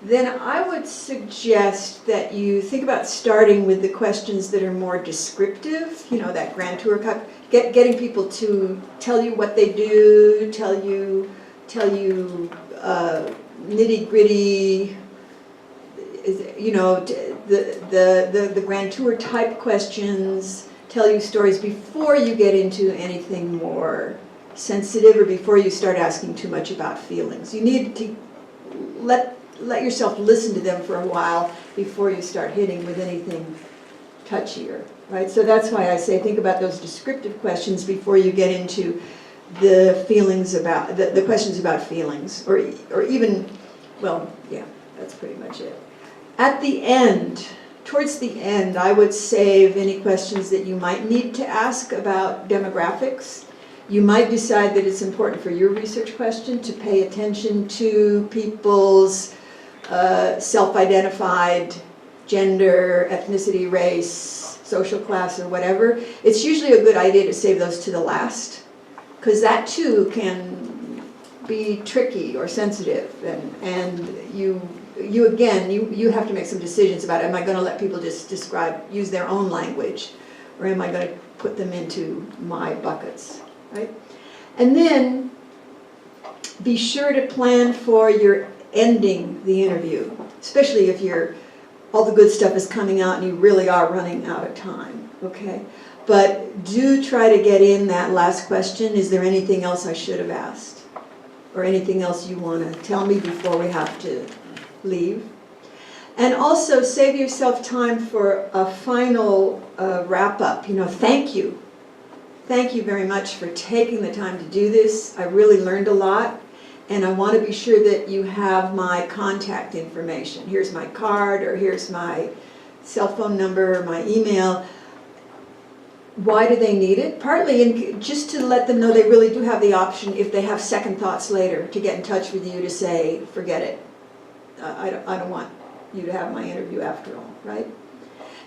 then I would suggest that you think about starting with the questions that are more descriptive, that grand tour cup, getting people to tell you what they do, tell you nitty gritty, the grand tour type questions, tell you stories before you get into anything more sensitive or before you start asking too much about feelings. You need to let yourself listen to them for a while before you start hitting with anything touchier, right? So that's why I say think about those descriptive questions before you get into the feelings about, the questions about feelings, or even, well, yeah, that's pretty much it. At the end, towards the end, I would save any questions that you might need to ask about demographics. You might decide that it's important for your research question to pay attention to people's self-identified gender, ethnicity, race, social class, or whatever. It's usually a good idea to save those to the last, because that too can be tricky or sensitive, and you have to make some decisions about, am I going to let people just use their own language, or am I going to put them into my buckets, right? And then be sure to plan for your ending the interview, especially if all the good stuff is coming out and you really are running out of time, okay? But do try to get in that last question, is there anything else I should have asked? Or anything else you want to tell me before we have to leave? And also save yourself time for a final wrap-up. Thank you. Thank you very much for taking the time to do this. I really learned a lot, and I want to be sure that you have my contact information. Here's my card, or here's my cell phone number, my email. Why do they need it? Partly just to let them know they really do have the option, if they have second thoughts later, to get in touch with you to say, forget it. I don't want you to have my interview after all, right?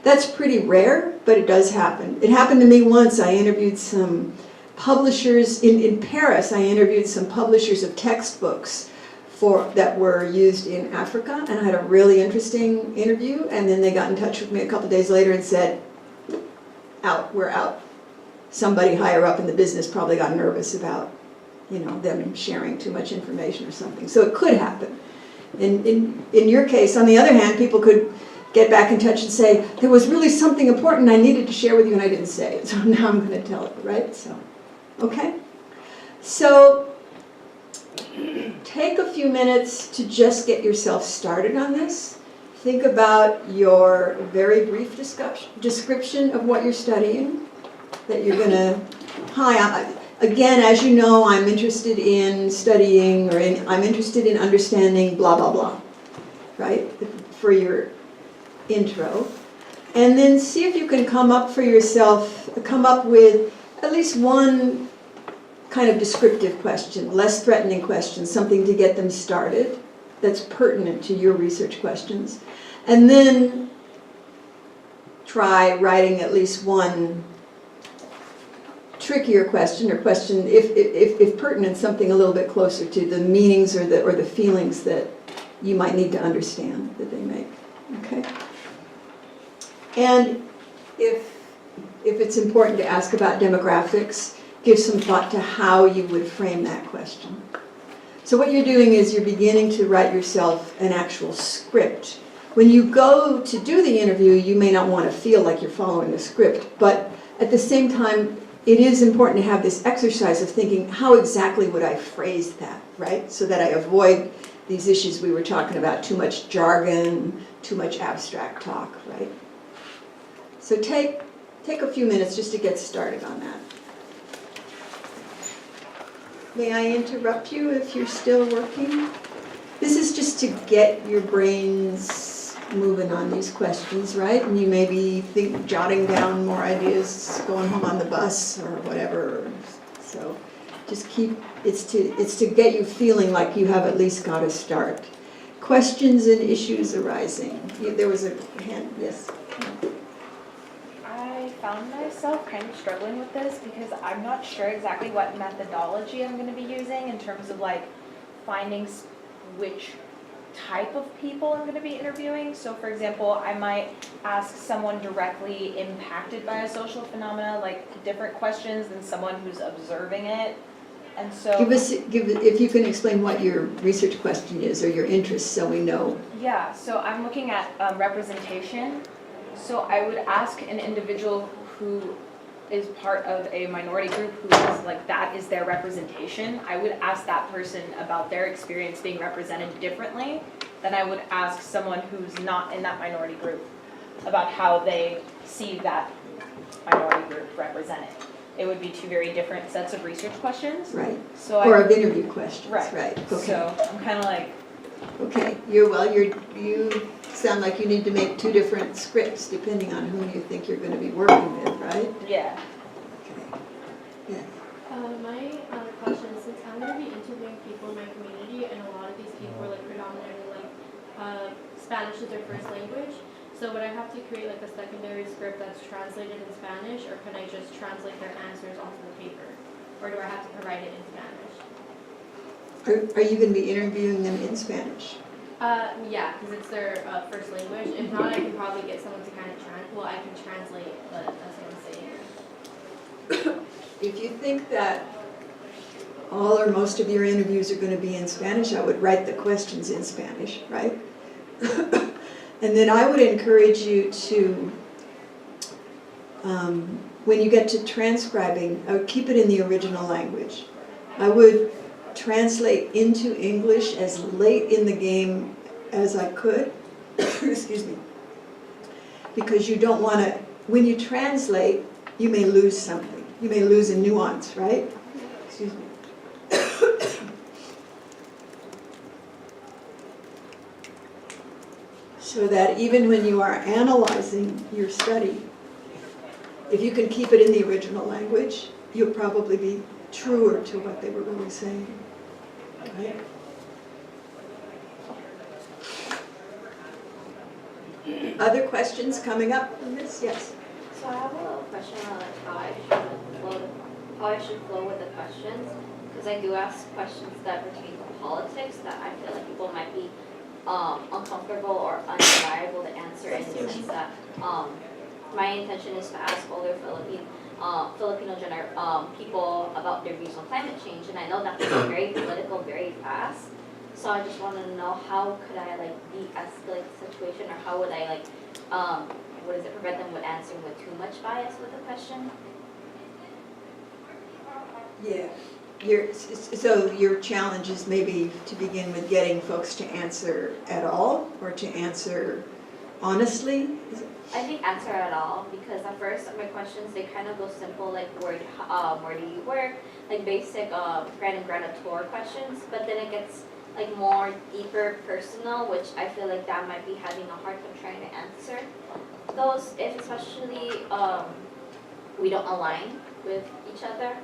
That's pretty rare, but it does happen. It happened to me once. I interviewed some publishers in Paris. I interviewed some publishers of textbooks that were used in Africa, and I had a really interesting interview, and then they got in touch with me a couple days later and said, we're out. Somebody higher up in the business probably got nervous about, them sharing too much information or something. So it could happen. In your case, on the other hand, people could get back in touch and say, there was really something important I needed to share with you and I didn't say it, so now I'm going to tell it, right? So, okay? So, take a few minutes to just get yourself started on this. Think about your very brief description of what you're studying, that you're going to, again, as you know, I'm interested in studying, I'm interested in understanding blah, blah, blah, right, for your intro. And then see if you can come up with at least one kind of descriptive question, less threatening question, something to get them started that's pertinent to your research questions. And then try writing at least one trickier question, or question, if pertinent, something a little bit closer to the meanings or the feelings that you might need to understand that they make. Okay? And if it's important to ask about demographics, give some thought to how you would frame that question. So what you're doing is you're beginning to write yourself an actual script. When you go to do the interview, you may not want to feel like you're following the script, but at the same time, it is important to have this exercise of thinking, how exactly would I phrase that, right? So that I avoid these issues we were talking about, too much jargon, too much abstract talk, right? So take a few minutes just to get started on that. May I interrupt you if you're still working? This is just to get your brains moving on these questions, right? And you may be jotting down more ideas going home on the bus or whatever. So just it's to get you feeling like you have at least got a start. Questions and issues arising. There was a hand, yes. I found myself kind of struggling with this because I'm not sure exactly what methodology I'm going to be using in terms of like finding which type of people I'm gonna be interviewing. So for example, I might ask someone directly impacted by a social phenomena, like different questions than someone who's observing it. And so If you can explain what your research question is or your interest, so we know. yeah, so I'm looking at representation. So I would ask an individual who is part of a minority group who is like, that is their representation. I would ask that person about their experience being represented differently than I would ask someone who's not in that minority group about how they see that minority group represented. It would be two very different sets of research questions. Right. So Or of interview questions. Right. Right. Okay. So I'm kind of like, okay. You sound like you need to make two different scripts depending on whom you think you're going to be working with, right? yeah. Okay. Yeah. My question is, since I'm going to be interviewing people in my community, and a lot of these people are like predominantly like Spanish is their first language, so would I have to create like a secondary script that's translated in Spanish, or can I just translate their answers onto the paper, or do I have to provide it in Spanish? Are you going to be interviewing them in Spanish? Yeah, because it's their first language. If not, I can probably get someone to kind of I can translate, but that's what I'm saying. If you think that all or most of your interviews are going to be in Spanish, I would write the questions in Spanish, right? And then I would encourage you to, when you get to transcribing, I would keep it in the original language. I would translate into English as late in the game as I could, excuse me, because you don't want to, when you translate, you may lose something. You may lose a nuance, right? Excuse me. So that even when you are analyzing your study, if you can keep it in the original language, you'll probably be truer to what they were really saying. Right? Other questions coming up on this? Yes. So I have a little question on like how I should flow with the questions, because I do ask questions that pertain to politics that I feel like people might be uncomfortable or undesirable to answer, in the sense that my intention is to ask older Filipino people about their views on climate change, and I know that it's very political, very fast. So I just want to know, how could I like de-escalate the situation, or how would I like prevent them with answering with too much bias with the question? Yeah. So your challenge is maybe to begin with getting folks to answer at all, or to answer honestly? I think answer at all, because at first my questions, they kind of go simple, like where do you work, like basic grad and grantor questions, but then it gets like more deeper personal, which I feel like that might be having a hard time trying to answer those, if especially we don't align with each other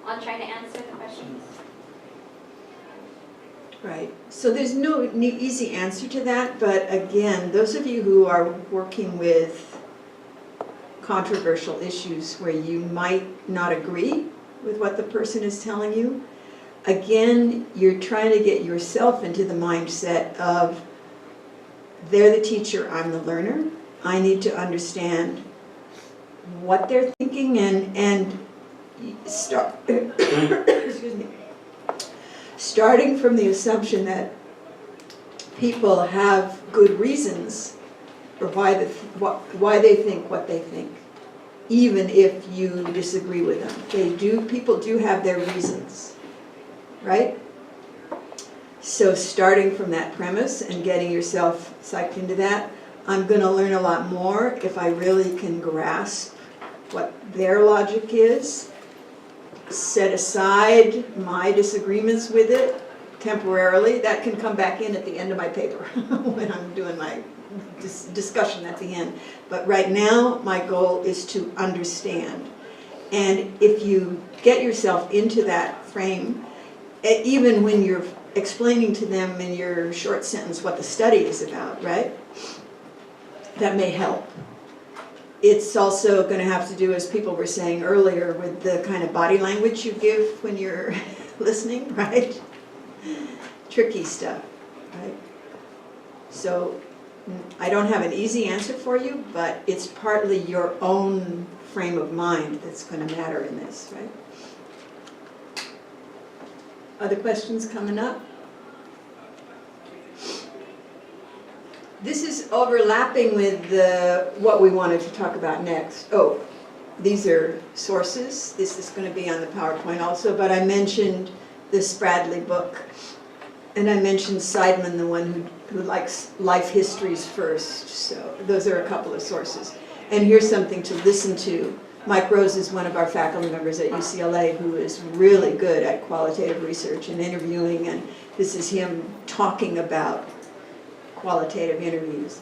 on trying to answer the questions. Right. So there's no easy answer to that, but again, those of you who are working with controversial issues where you might not agree with what the person is telling you, again, you're trying to get yourself into the mindset of, they're the teacher, I'm the learner. I need to understand what they're thinking and start, excuse me, starting from the assumption that people have good reasons for why they think what they think, even if you disagree with them. People do have their reasons, right? So starting from that premise and getting yourself psyched into that, I'm going to learn a lot more if I really can grasp what their logic is, set aside my disagreements with it temporarily. That can come back in at the end of my paper when I'm doing my discussion at the end. But right now, my goal is to understand. And if you get yourself into that frame, even when you're explaining to them in your short sentence what the study is about, right? That may help. It's also going to have to do, as people were saying earlier, with the kind of body language you give when you're listening, right? Tricky stuff, right? So I don't have an easy answer for you, but it's partly your own frame of mind that's going to matter in this, right? Other questions coming up? This is overlapping with what we wanted to talk about next. Oh, these are sources. This is going to be on the PowerPoint also, but I mentioned the Spradley book. And I mentioned Seidman, the one who likes life histories first. So those are a couple of sources. And here's something to listen to. Mike Rose is one of our faculty members at UCLA who is really good at qualitative research and interviewing, and this is him talking about qualitative interviews.